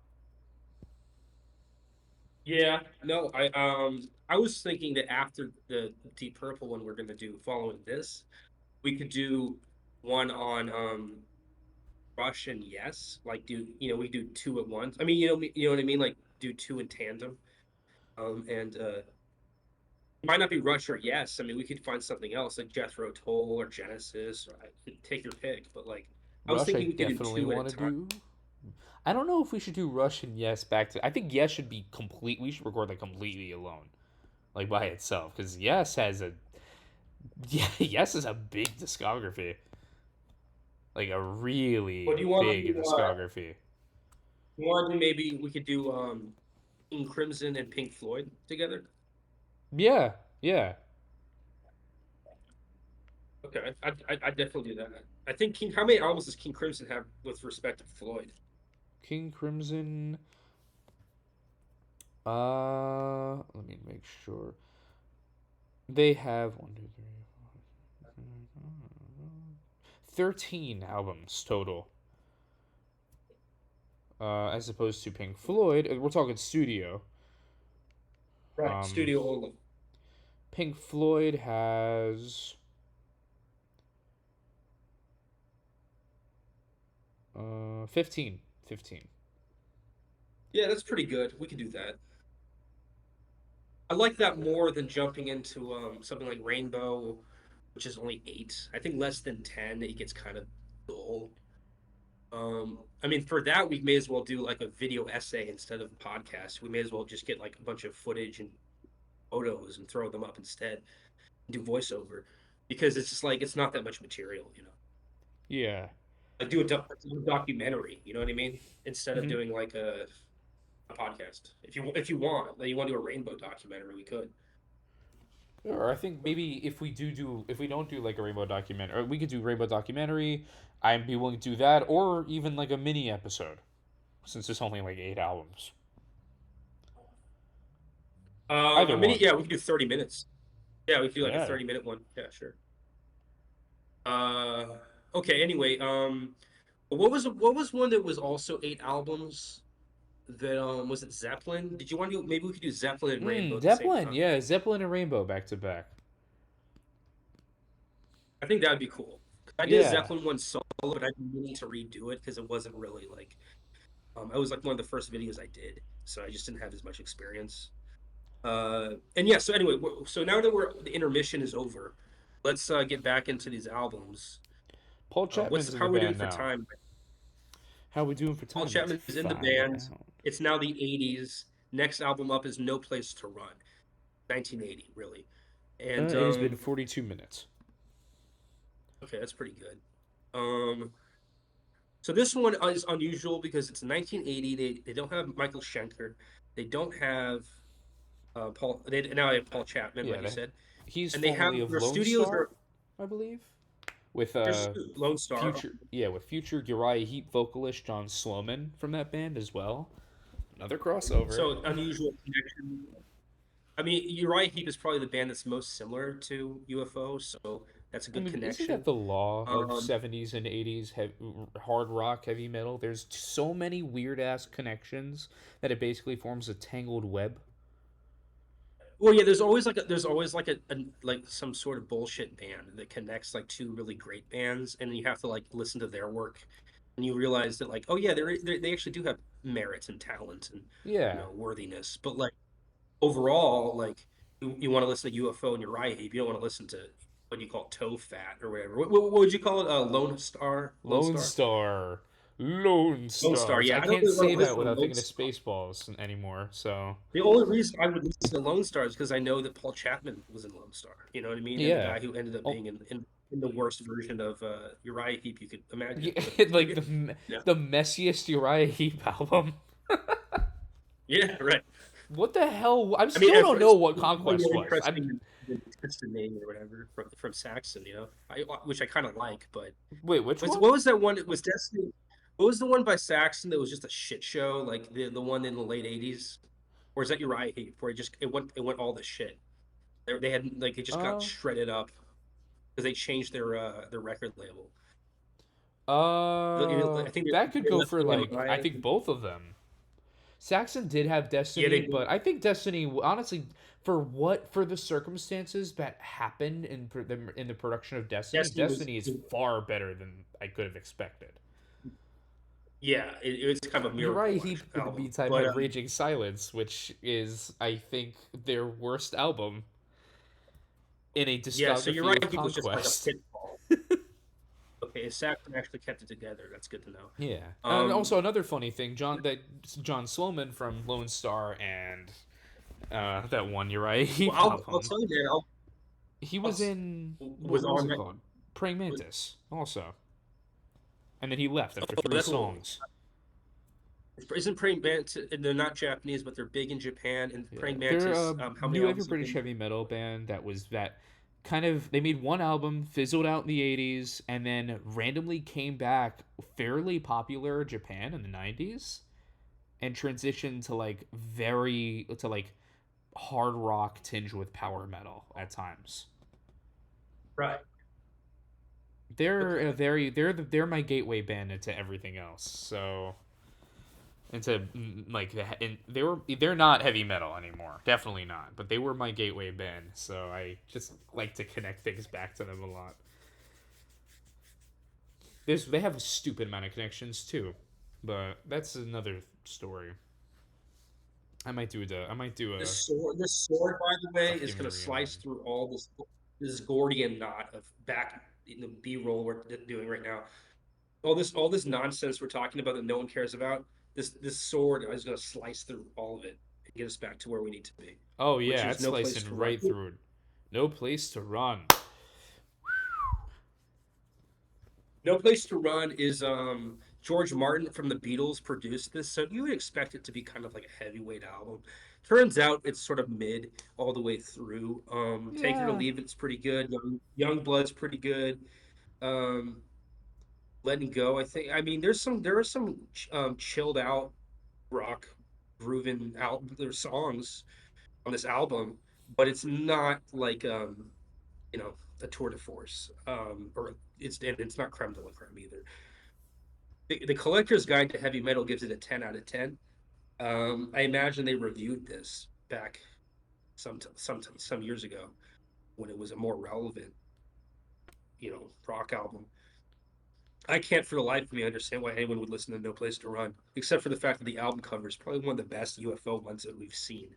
Yeah, no, I was thinking that after the Deep Purple one we're gonna do following this, we could do one on Rush and Yes, like we do two at once. I mean, you know what I mean, like do two in tandem. And it might not be Rush or Yes. I mean, we could find something else like Jethro Tull or Genesis. Or take your pick, but like I was Rush, I thinking we could do definitely two at a want to time. do. I don't know if we should do Rush and Yes back to. I think Yes should be complete. We should record that completely alone, like by itself, because Yes has a yeah, Yes is a big discography, like a Or really do you want to big do? discography. You want to do maybe we could do King Crimson and Pink Floyd together? Yeah, yeah. Okay, I definitely do that. I think King. How many albums does King Crimson have with respect to Floyd? King Crimson. Let me make sure. They have 13 albums total. As opposed to Pink Floyd, we're talking studio. Right, Um, studio only. Pink Floyd has 15. 15. Yeah, that's pretty good. We could do that. I like that more than jumping into something like Rainbow, which is only eight. I think less than 10, it gets kind of dull. I mean, for that, we may as well do like a video essay instead of a podcast. We may as well just get like a bunch of footage and photos and throw them up instead and do voiceover because it's just like it's not that much material, you know. Yeah. Like do a documentary, you know what I mean? Instead of Hmm. doing like a podcast. If you want, like you want to do a rainbow documentary, we could. Or I think maybe if we don't do like a rainbow documentary, or we could do rainbow documentary. I'd be willing to do that, or even like a mini episode, since it's only like 8 albums. Either A minute, one. yeah, we could do 30 minutes. Yeah, we could do like a Yeah. 30-minute one. Yeah, sure. Uh, okay. Anyway, what was one that was also eight albums? That was it Zeppelin? Did you want to maybe we could do Zeppelin and Rainbow at the same Zeppelin. time? Yeah, Zeppelin and Rainbow back to back. I think that'd be cool. I did a Yeah. Zeppelin one solo, but I've been meaning to redo it because it wasn't really like it was like one of the first videos I did, so I just didn't have as much experience. And yeah, so anyway, so now that the intermission is over, let's get back into these albums. Paul What's Chapman's in how the are we doing band for now. time? How we doing for Paul time? Let's Chapman is in the find band. out. It's now the 80s. Next album up is No Place to Run, 1980, really. And It has been 42 minutes. okay, that's pretty good. So this one is unusual because it's 1980. They don't have Michael Schenker. They don't have Paul. They now have Paul Chapman, like Yeah, you said, he's and they have formerly of their Lone studios Star, are I believe, with there's Lone Star. future Uriah Heep vocalist John Sloman from that band as well. Another crossover. So unusual connection. I mean, Uriah Heep is probably the band that's most similar to UFO, so that's a I good mean, isn't that connection. the law of Um, 70s and 80s hard rock, heavy metal? There's so many weird ass connections that it basically forms a tangled web. well, yeah, there's always like a like some sort of bullshit band that connects like two really great bands, and you have to like listen to their work, and you realize that like, oh yeah, they actually do have merit and talent and Yeah. worthiness, but like overall, like you want to listen to UFO and Uriah Heep, you don't want to listen to what you call toe fat or whatever. What would you call it? Lone Star, Lone Lone Star, Star. Lone Lone Star. Stars. Yeah, I I don't can't really want say to that listen to without Lone thinking of Star. Spaceballs anymore, so. The only reason I would listen to Lone Star is because I know that Paul Chapman was in Lone Star. You know what I mean? And the Yeah. guy who ended up Oh, being in the worst version of Uriah Heep you could imagine. yeah, But it's pretty like good. Yeah. the messiest Uriah Heep album. Yeah, right. What the hell? I I mean, still don't know what Conquest more was. I interesting than Twisted Name or whatever from Saxon, which I kind of like. But wait, which was one? what was that one? It was Destiny. What was the one by Saxon that was just a shit show? Like the one in the late '80s, or is that Uriah Heep where it went all the shit? They had like it just got Uh, shredded up because they changed their record label. I think That could they go left for you in like I mind. think both of them. Saxon did have Yeah, Destiny, they did. but I think Destiny, honestly, for the circumstances that happened in the production of Destiny, Destiny was, Destiny is far better than I could have expected. yeah, it was kind of a You're right. miracle He in the album, meantime but had Raging Silence, which is I think their worst album in a yeah, so you're discography right. of It was just like a conquest. pitfall. Okay, Saxon actually kept it together. That's good to know. Yeah, and Um, also another funny thing, John Sloman from Lone Star and that one Uriah well, I'll album. tell you, man. He I'll was in was what was on it my. called? Praying Mantis also, and then he left after Oh, three that's cool. songs. Isn't Praying Mantis? And they're not Japanese, but they're big in Japan. And Yeah, Praying they're Mantis. a How many new wave albums of have British been? heavy metal band that kind of they made one album, fizzled out in the '80s, and then randomly came back fairly popular in Japan in the '90s, and transitioned to like hard rock tinged with power metal at times. Right. They're a Okay. very they're my gateway band into everything else. So into like and they're not heavy metal anymore, definitely not. But they were my gateway band, so I just like to connect things back to them a lot. They have a stupid amount of connections too, but that's another story. I might do a This sword, by the way, is going to documentary on them. slice through all this Gordian knot of back in the B-roll we're doing right now. All this nonsense we're talking about that no one cares about. This sword is going to slice through all of it and get us back to where we need to be, Oh which yeah, is it's no place to slicing run. right through it. No place to run. No Place to Run is George Martin from the Beatles produced this, so you would expect it to be kind of like a heavyweight album. Turns out it's sort of mid all the way through. Take It or Yeah, Leave It's pretty good. Young Blood's pretty good. Um, Letting Go, I think. I mean, there are some chilled out rock grooving out their songs on this album, but it's not like you know, a tour de force. Or it's not creme de la creme either. The collector's guide to heavy metal gives it a 10 out of 10. I imagine they reviewed this back some years ago when it was a more relevant, rock album. I can't for the life of me understand why anyone would listen to No Place to Run, except for the fact that the album cover is probably one of the best UFO ones that we've seen.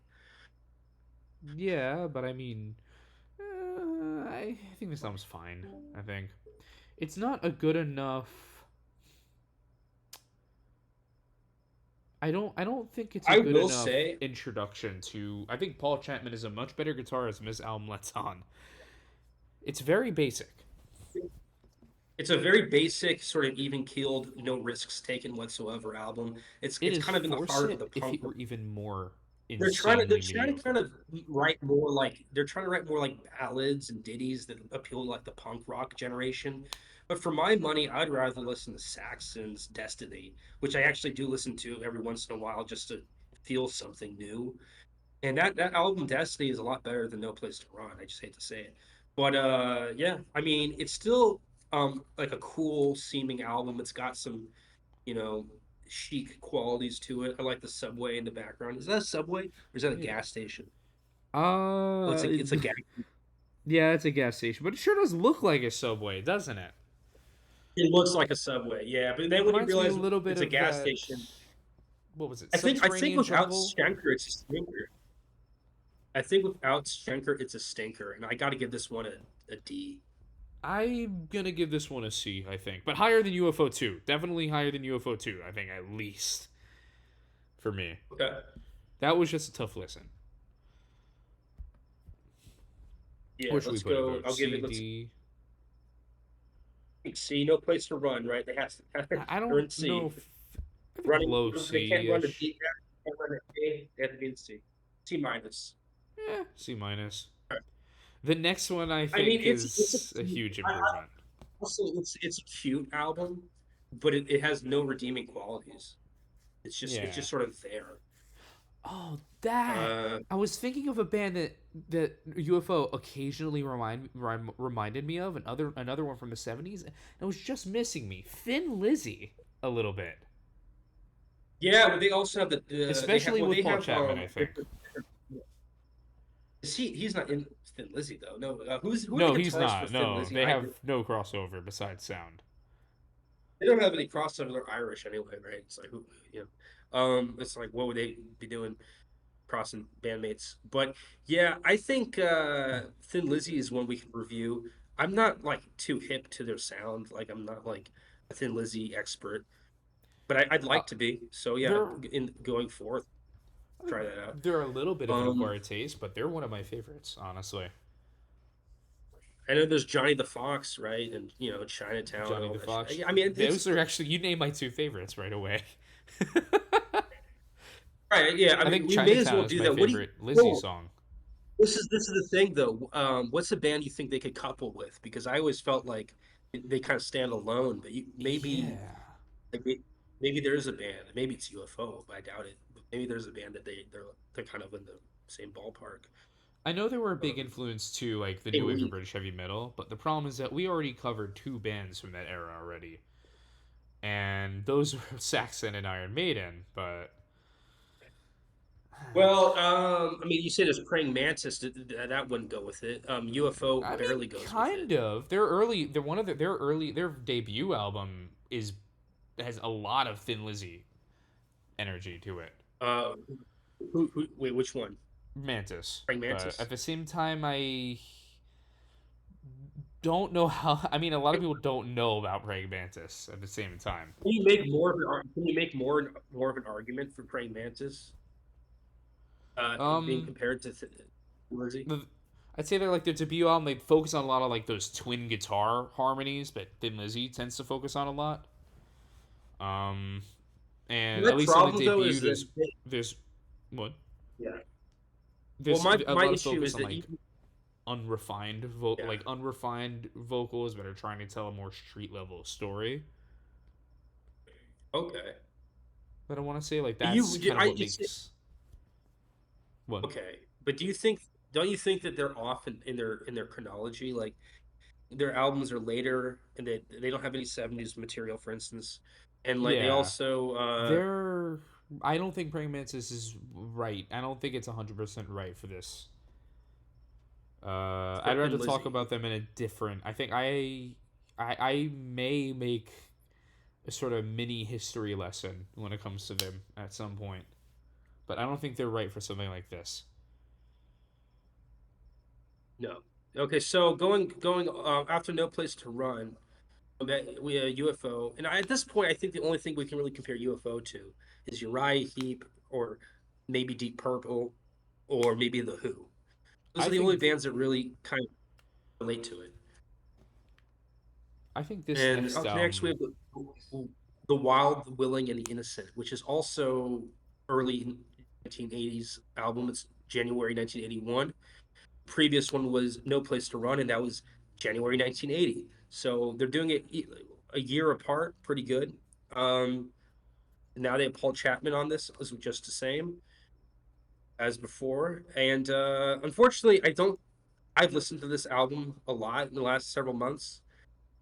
yeah, but I mean, I think this album's fine. I think it's not a good enough. I don't think it's a I good will enough say introduction to. I think Paul Chapman is a much better guitarist than this album lets on. It's very basic. it's a very basic, sort of even keeled, no risks taken whatsoever album. It It's is kind of in the force heart of it the if punk. it were even more insanely They're trying to kind mediocre. of write more like they're trying to write more like ballads and ditties that appeal to like the punk rock generation. But for my money, I'd rather listen to Saxon's Destiny, which I actually do listen to every once in a while just to feel something new. And that album Destiny is a lot better than No Place to Run. I just hate to say it. But yeah, I mean, it's still like a cool seeming album. It's got some, you know, chic qualities to it. I like the subway in the background. Is that a subway or is that a Yeah. gas station? Oh, Uh, it's a gas. yeah, it's a gas station, but it sure does look like a subway, doesn't it? It looks like a subway, yeah. But then when you Reminds me a realize little bit it's a of gas that. station, What was it? I think Subterranean without Jungle. Schenker, it's a stinker. I think without Schenker, it's a stinker, and I got to give this one a D. I'm gonna give this one a C, I think, but higher than UFO two. Definitely higher than UFO two. I think at least for me. Okay. That was just a tough listen. Yeah, Where should we let's put it go. though? I'll give C it. Let's D. see. No place to run, right? They have to. I They're don't in know. C. I think Running. low They can't C run to ish. D. They can't run to A. They have to be in C. C minus. C minus. Right. The next one I I mean, think is a huge I improvement. also it's a cute album, but it has no redeeming qualities. It's Yeah. just sort of there. Oh, that. Uh, I was thinking of a band that UFO occasionally reminded me of, another one from the 70s, and it was just missing me. Thin Lizzy a little bit. yeah, but they also have they have Especially well with they Paul have Chapman, I think. different. Is he's not in Thin Lizzy though. No, who are the No, he's guitarists for not. Thin No, Lizzy? they have no crossover besides sound. They don't have any crossover. They're Irish anyway, right? It's like who you know. It's like what would they be doing crossing bandmates? But yeah, I think Thin Lizzy is one we can review. I'm not like too hip to their sound. Like I'm not like a Thin Lizzy expert, but I'd Uh, like to be. So yeah, they're in going forth, try that out. they're a little bit of an Um, acquired taste, but they're one of my favorites, honestly. I know there's Johnny the Fox, right? And Chinatown and Johnny all the that shit. Fox. I mean, it's Those are actually, you name my two favorites right away. right. Yeah, I I mean, think we may as Chinatown well is do my that. What do you? favorite Lizzie Well, song. this is the thing though. What's a band you think they could couple with? Because I always felt like they kind of stand alone, but maybe Yeah. like maybe there is a band. Maybe it's UFO, but I doubt it. But maybe there's a band that they're kind of in the same ballpark. I know they were a big Um, influence to like the new Same wave of lead. British heavy metal, but the problem is that we already covered two bands from that era already, and those were Saxon and Iron Maiden. But Well, I mean, you say there's praying mantis. That wouldn't go with it. UFO I mean, barely goes with it. kind of. Their early, their one of their early, their debut album is has a lot of Thin Lizzy energy to it. Uh, wait, which one? Mantis, Praying but at mantis. the same time, I don't know how. I mean, a lot of people don't know about Praying Mantis at the same time. Can you make more of an argument for praying mantis being Um, compared to Lizzie? the, I'd say they're like their debut album. They focus on a lot of like those twin guitar harmonies that Thin Lizzy tends to focus on a lot. Um, and My at least on the problem though debut, is that there's what yeah. Well, there's a my lot of issue focus is on that like even yeah. unrefined vocals that are trying to tell a more street level story. Okay. But I want to say like You that's kind of what you say makes what okay, but don't you think that they're off in their chronology? Like their albums are later and they don't have any 70s material, for instance. And like they yeah also they're I don't think Praying Mantis is right. I don't think it's 100% right for this. for I'd rather Thin talk Lizzy. about them in a different. I think I may make a sort of mini history lesson when it comes to them at some point, but I don't think they're right for something like this. No. Okay, so going after No Place to Run, we UFO, and at this point, I think the only thing we can really compare UFO to is Uriah Heep, or maybe Deep Purple, or maybe The Who. Those I are the only think bands that really kind of relate to it. I think this And next up next, we have the Wild, the Willing, and the Innocent, which is also early 1980s album. It's January 1981. Previous one was No Place to Run, and that was January 1980. So they're doing it a year apart, pretty good. Um, Now they have Paul Chapman on this, is just the same as before. And unfortunately, I don't. I've listened to this album a lot in the last several months.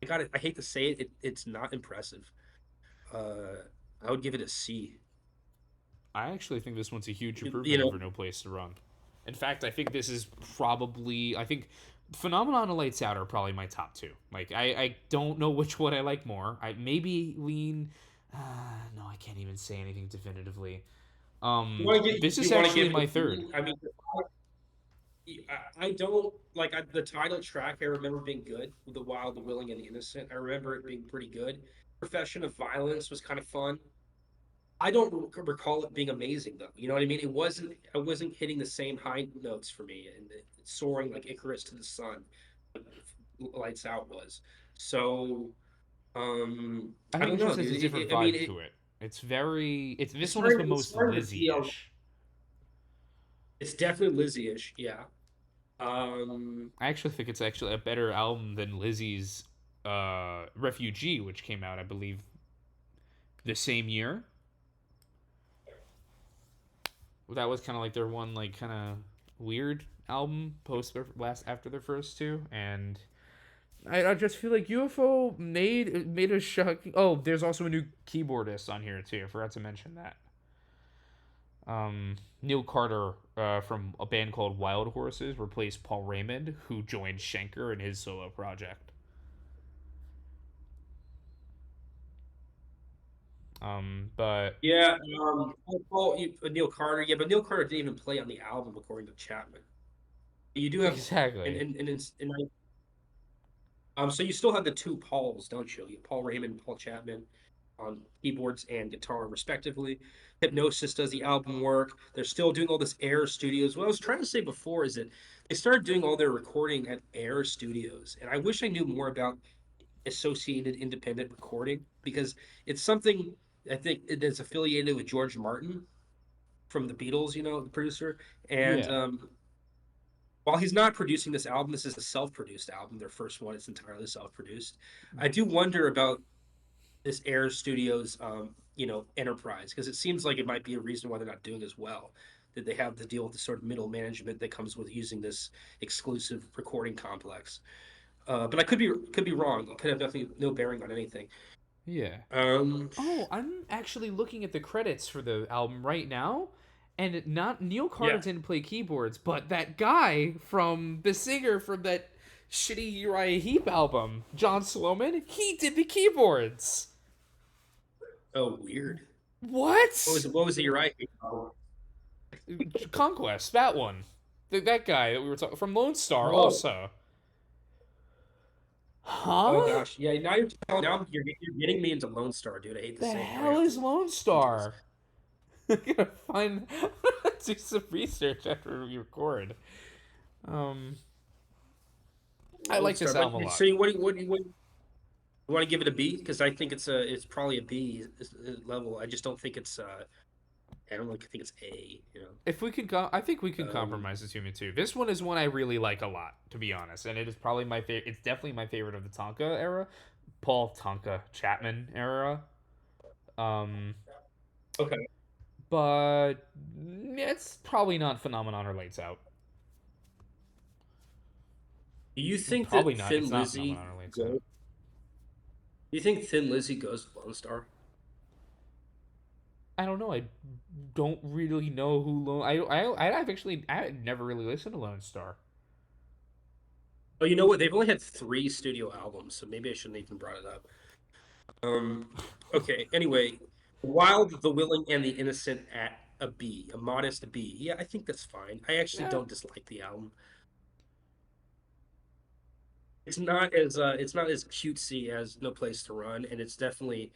I got it. I hate to say it, it's not impressive. Uh, I would give it a C. I actually think this one's a huge You improvement know, over No Place to Run. In fact, I think this is probably I think Phenomenon and Lights Out are probably my top two. Like I don't know which one I like more. I maybe lean. No, I can't even say anything definitively. This you is want to actually give it a my third. B? I mean, I don't like the title track. I remember being good, The Wild, the Willing, and the Innocent. I remember it being pretty good. Profession of Violence was kind of fun. I don't recall it being amazing though. You know what I mean? I wasn't hitting the same high notes for me and soaring like Icarus to the sun, like Lights Out was. So I I think don't it know, just has dude. a different vibe to it. It's very. It's this one is the It's most starting to feel Lizzie-ish. it's definitely Lizzie-ish, yeah. Um, I actually think it's actually a better album than Lizzie's Refugee, which came out, I believe, the same year, that was kind of like their one like kind of weird album post their last after their first two, and I just feel like UFO made a shocking. Oh, there's also a new keyboardist on here too. I forgot to mention that. Neil Carter from a band called Wild Horses replaced Paul Raymond, who joined Schenker in his solo project. But Yeah, Neil Carter. Yeah, but Neil Carter didn't even play on the album, according to Chapman. You do have, exactly, so you still have the two Pauls, don't you? You have Paul Raymond and Paul Chapman on keyboards and guitar, respectively. Hypnosis does the album work. They're still doing all this Air Studios. What I was trying to say before is that they started doing all their recording at Air Studios, and I wish I knew more about Associated Independent Recording because it's something I think it is affiliated with George Martin from the Beatles, the producer. And yeah, while he's not producing this album, this is a self-produced album, their first one. It's entirely self-produced. I do wonder about this Air Studios, enterprise because it seems like it might be a reason why they're not doing as well. That they have to deal with the sort of middle management that comes with using this exclusive recording complex. But I could be wrong. It could have definitely no bearing on anything. yeah. Um, Oh, I'm actually looking at the credits for the album right now, and not Neil Carter yeah. didn't play keyboards, but that guy from the singer from that shitty Uriah Heep album, John Sloman, he did the keyboards. Oh, weird. What was What? it? What was the Uriah Heep album? Conquest, that one. That guy that we were talking from Lone Star Oh, also. oh Huh? gosh, yeah. Now you're getting me into Lone Star, dude. I hate to The say it. Now I hell have to is Lone look into this. Star? I gotta find do some research after we record. Um, I Lone like Star, this but album a lot. so you want to give it a B? Because I think it's probably a B level. I just don't think it's I don't like think it's A. If we could, I think we can Um, compromise between the two. This one is one I really like a lot, to be honest, and it is probably my favorite. It's definitely my favorite of the Tonka era, Paul Tonka Chapman era. Um, okay. but it's probably not Phenomenon or Lights Out. Do you think Probably that not. It's Thin not Lizzy Phenomenon or Lights goes? Out. Do you think Thin Lizzy goes to Lone Star? I don't know. I don't really know who Lone. I've actually I never really listened to Lone Star. Oh, you know what? They've only had three studio albums, so maybe I shouldn't even brought it up. Um, okay. Anyway, Wild, the Willing, and the Innocent at a B, a modest B. Yeah, I think that's fine. I actually Yeah, don't dislike the album. It's not as cutesy as No Place to Run, and it's definitely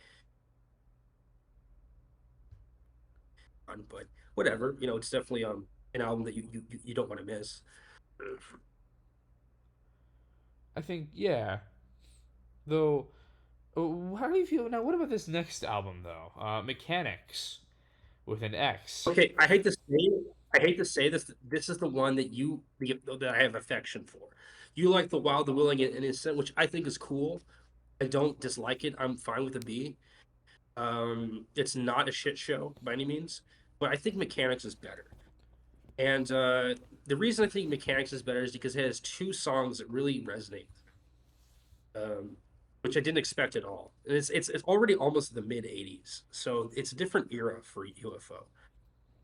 fun, but whatever. It's definitely an album that you don't want to miss. I think yeah. Though, how do you feel now? What about this next album though? Mechanics with an X. Okay, I hate to say this. This is the one that I have affection for. You like the Wild, the Willing, and Innocent, which I think is cool. I don't dislike it. I'm fine with a B. It's not a shit show by any means, but I think Mechanics is better. And the reason I think Mechanics is better is because it has two songs that really resonate, um, which I didn't expect at all. And it's already almost the mid '80s, so it's a different era for UFO.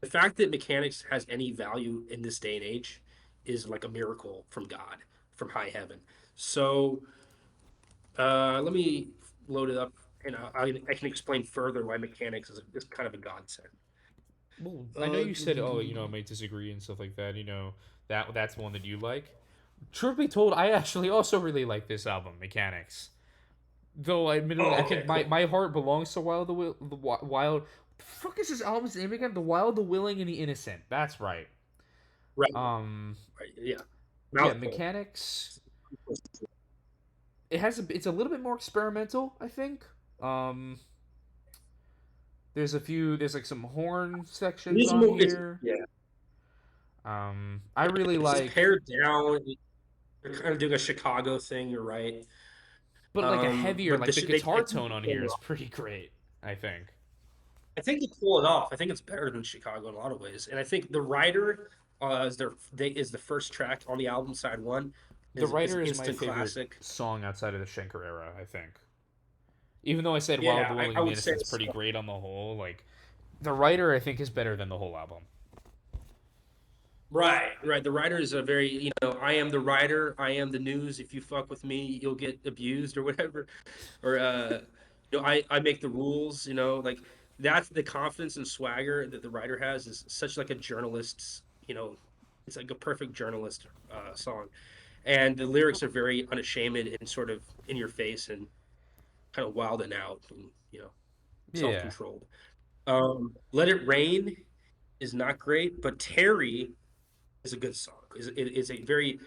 The fact that Mechanics has any value in this day and age is like a miracle from God, from high heaven. So let me load it up, and I can explain further why Mechanics is kind of a godsend. Well, I know Uh, you said, oh, I might disagree and stuff like that. That's one that you like. Truth be told, I actually also really like this album, Mechanics. Though, admittedly, oh, I okay, think my, cool. my heart belongs to Wild. The fuck is this album's name again? The Wild, the Willing, and the Innocent. That's right. Right, Um, right, yeah. yeah, Mouthful. Mechanics. It's a little bit more experimental, I think. Um, there's like some horn It sections is on more. here. Yeah. I really It's just like, pared down. They're kind of doing a Chicago thing. You're right. but like a heavier, But like the I guitar think tone on here is pretty great. I think. I think they pull it off. I think it's better than Chicago in a lot of ways. And I think the writer is the first track on the album side one The is Writer an is my instant favorite classic. song outside of the Schenker era, I think. Even though I said Wild Yeah, the Willing I and the would say Innocent's it's pretty great on the whole, like The Writer I think is better than the whole album. right. The writer is a very, I am the writer, I am the news. If you fuck with me, you'll get abused or whatever. Or I make the rules, like that's the confidence and swagger that the writer has is such like a journalist's, it's like a perfect journalist song. And the lyrics are very unashamed and sort of in your face and kind of wild and out and Yeah. self-controlled. Let It Rain is not great, but Terry is a good song. It is a very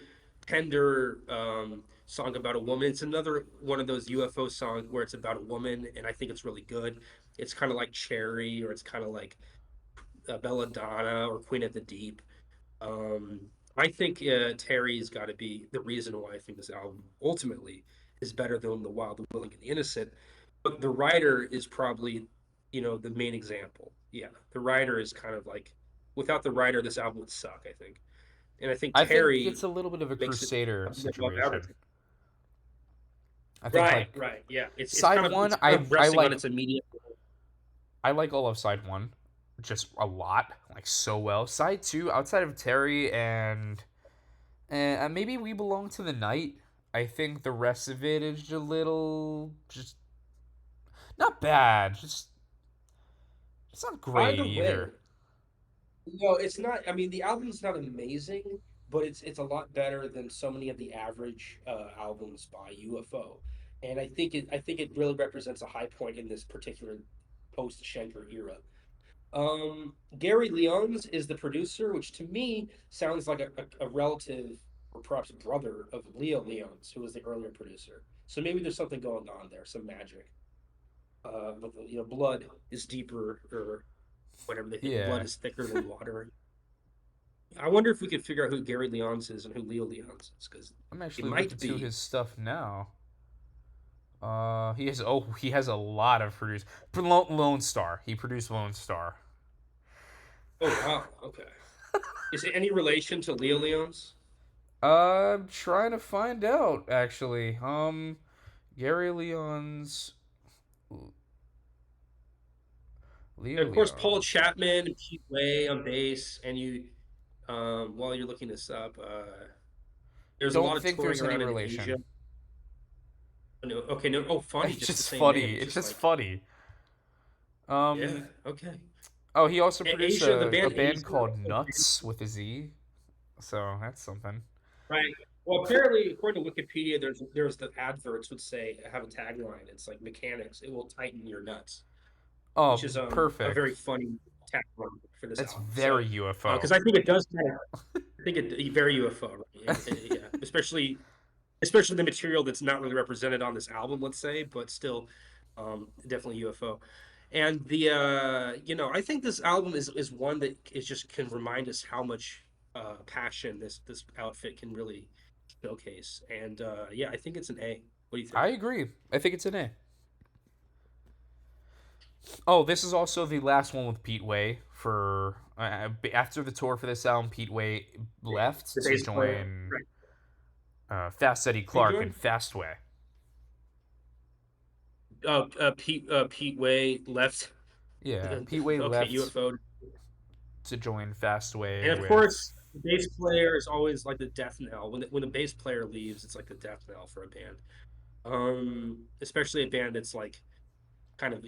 tender song about a woman. It's another one of those UFO songs where it's about a woman, and I think it's really good. It's kind of like Cherry, or it's kind of like Belladonna or Queen of the Deep. Um, I think Terry's got to be the reason why I think this album ultimately is better than The Wild, the Willing, and the Innocent. But the writer is probably, the main example. Yeah, the writer is kind of like, without the writer, this album would suck, I think. And I think I think Terry it's a little bit of a makes it Crusader above situation. everything. I think Right, like right. Yeah. It's side kind of one, it's kind of I resting on like its immediate. all of side one, just a lot, like so well. Side two, outside of Terry and maybe We Belong to the Night, I think the rest of it is a little just not bad, just it's not great Either either. way, no, it's not. I mean, the album's not amazing, but it's a lot better than so many of the average albums by UFO. And I think it really represents a high point in this particular post Schenker era. Gary Leons is the producer, which to me sounds like a relative or perhaps brother of Leo Leons, who was the earlier producer. So maybe there's something going on there, some magic. But blood is deeper, or whatever they think. Blood Yeah, is thicker than water. I wonder if we could figure out who Gary Leons is and who Leo Leons is, because I'm it actually looking might through be. his stuff now. He has a lot of produced Lone Star. He produced Lone Star. Oh wow, okay. Is it any relation to Leo Leons? I'm trying to find out actually. Gary Leon's And Leo of course, Paul Leon's. Chapman and Pete Way on bass, and while you're looking this up, there's a lot Don't of think touring there's any around in Asia. relation. No, okay, no. Oh, funny, It's just the just same name. funny. It's It's just just like, funny. yeah, Um. okay. Oh, he also produced Asia, the a band band Asia, called Nuts with a Z. So that's something. right? Well, apparently, according to Wikipedia, there's the adverts would say have a tagline. It's like mechanics. It will tighten your nuts, which Oh, is a very perfect. funny tagline for this That's album. So, very UFO. because I think it does kind of, I think it very UFO, right? Yeah, especially the material that's not really represented on this album, let's say, but still, definitely UFO. And I think this album is one that is just can remind us how much passion this outfit can really showcase. And yeah, I think it's an A. What do you I think? agree. I think it's an A. Oh, this is also the last one with Pete Way for after the tour for this album. Pete Way left The to bass player, join right? Fast Eddie Who you Clark and joined? Fastway. Pete Way left. Yeah, Pete Way Okay, left UFO. to join Fastway And of with. course, the bass player is always like the death knell. When the bass player leaves, it's like the death knell for a band. Especially a band that's like kind of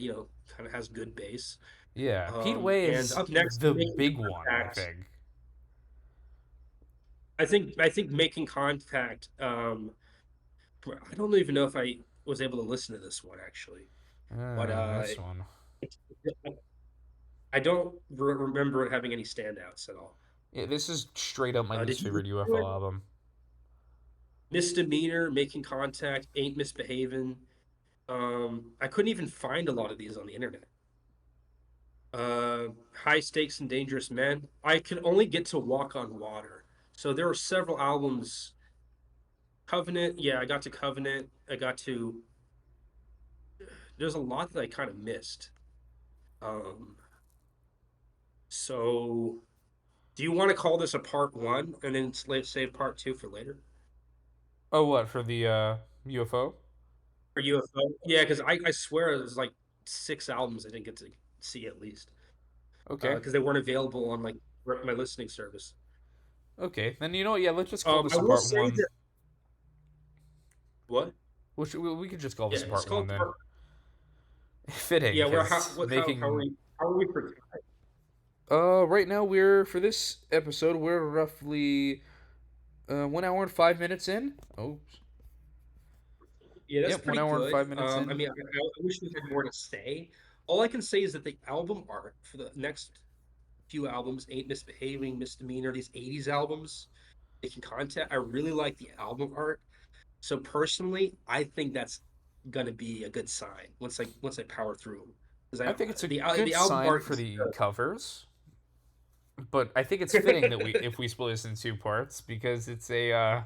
has good bass. Yeah, Pete Way And is up next, the Making big one, I Contact. think. I think Making Contact. I don't even know if I was able to listen to this one actually, but This one. it, I don't remember it having any standouts at all. Yeah, this is straight up my Did least you listen favorite to UFO it? album. Misdemeanor, Making Contact, Ain't Misbehaving. I couldn't even find a lot of these on the internet. High Stakes and Dangerous Men. I could only get to Walk on Water. So there were several albums. Covenant, yeah, I got to Covenant. I got to. There's a lot that I kind of missed. Um, so do you want to call this a part one and then save part two for later? Oh, what for the UFO? Or UFO? Yeah, because I swear it was like six albums I didn't get to see at least Okay, because they weren't available on like my listening service. okay. Then you know what? Yeah, let's just call I this a will part say one. that what? Which we could just call Yeah, this a it's part one called then. part. Fitting, Yeah, where because how are making we for? right now we're for this episode we're roughly 1 hour and 5 minutes in. Oh, Yeah, that's yep, one pretty hour and good. 5 minutes I in. mean, I wish we had more to say. All I can say is that the album art for the next few albums, Ain't Misbehaving, Misdemeanor, these 80s albums, making content, I really like the album art. So personally, I think that's gonna be a good sign once I power through them. Because I think it's a the good album sign art for is the covers, but I think it's fitting that we good. if we split this in two parts because it's a uh,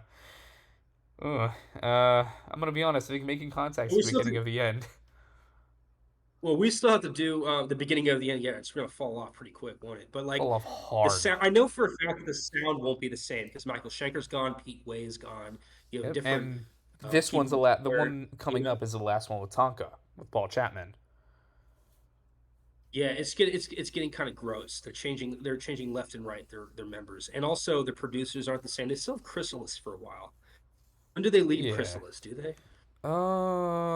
I'm gonna be honest. I think making contact's we the still have beginning to, of the end. well, we still have to do the beginning of the end. Yeah, it's gonna fall off pretty quick, won't it? But like Fall off the hard. sound, I know for a fact that the sound won't be the same because Michael Schenker's gone, Pete Way is gone. You have Yep, different and this one's people the there. one You coming know, up is the last one with Tonka with Paul Chapman. yeah, it's getting kind of gross. They're changing left and right their members, and also the producers aren't the same. They still have Chrysalis for a while. When do they leave Yeah. Chrysalis? Do they?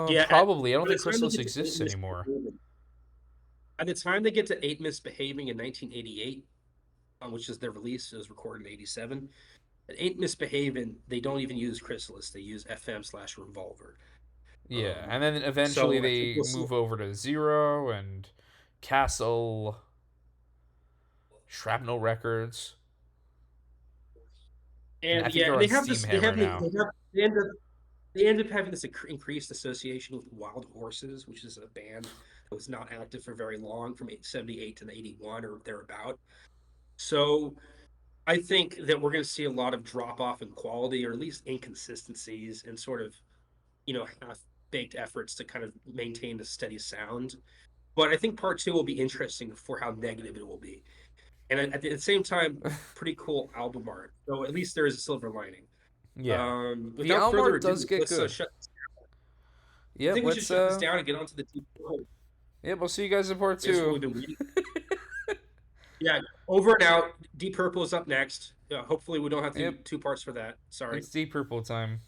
Yeah, Probably. I don't by the think time they Chrysalis get to Eight exists anymore. Misbehaving, by the time they get to Eight Misbehaving in 1988, which is their release, it was recorded in '87. At Eight Misbehaving, they don't even use Chrysalis; they use FM/Revolver. Yeah, and then eventually So I think they we'll see. move over to Zero and Castle, Shrapnel Records, and I And think yeah, they're and on they have this. They Steamhammer have now. they end up having this increased association with Wild Horses, which is a band that was not active for very long, from 78 to 81 or thereabout. So I think that we're going to see a lot of drop off in quality, or at least inconsistencies, and sort of half baked efforts to kind of maintain a steady sound. But I think part two will be interesting for how negative it will be, and at the same time, pretty cool album art. So at least there is a silver lining. Yeah. The Without album further art does ado, get let's good. shut. I Yep, think we should let's shut this down and get on to the deep purple. yep, we'll see you guys in part I guess what two. we've been waiting. Yeah, over and out. Deep Purple is up next. Hopefully, we don't have to do Yep, two parts for that. Sorry. it's Deep Purple time.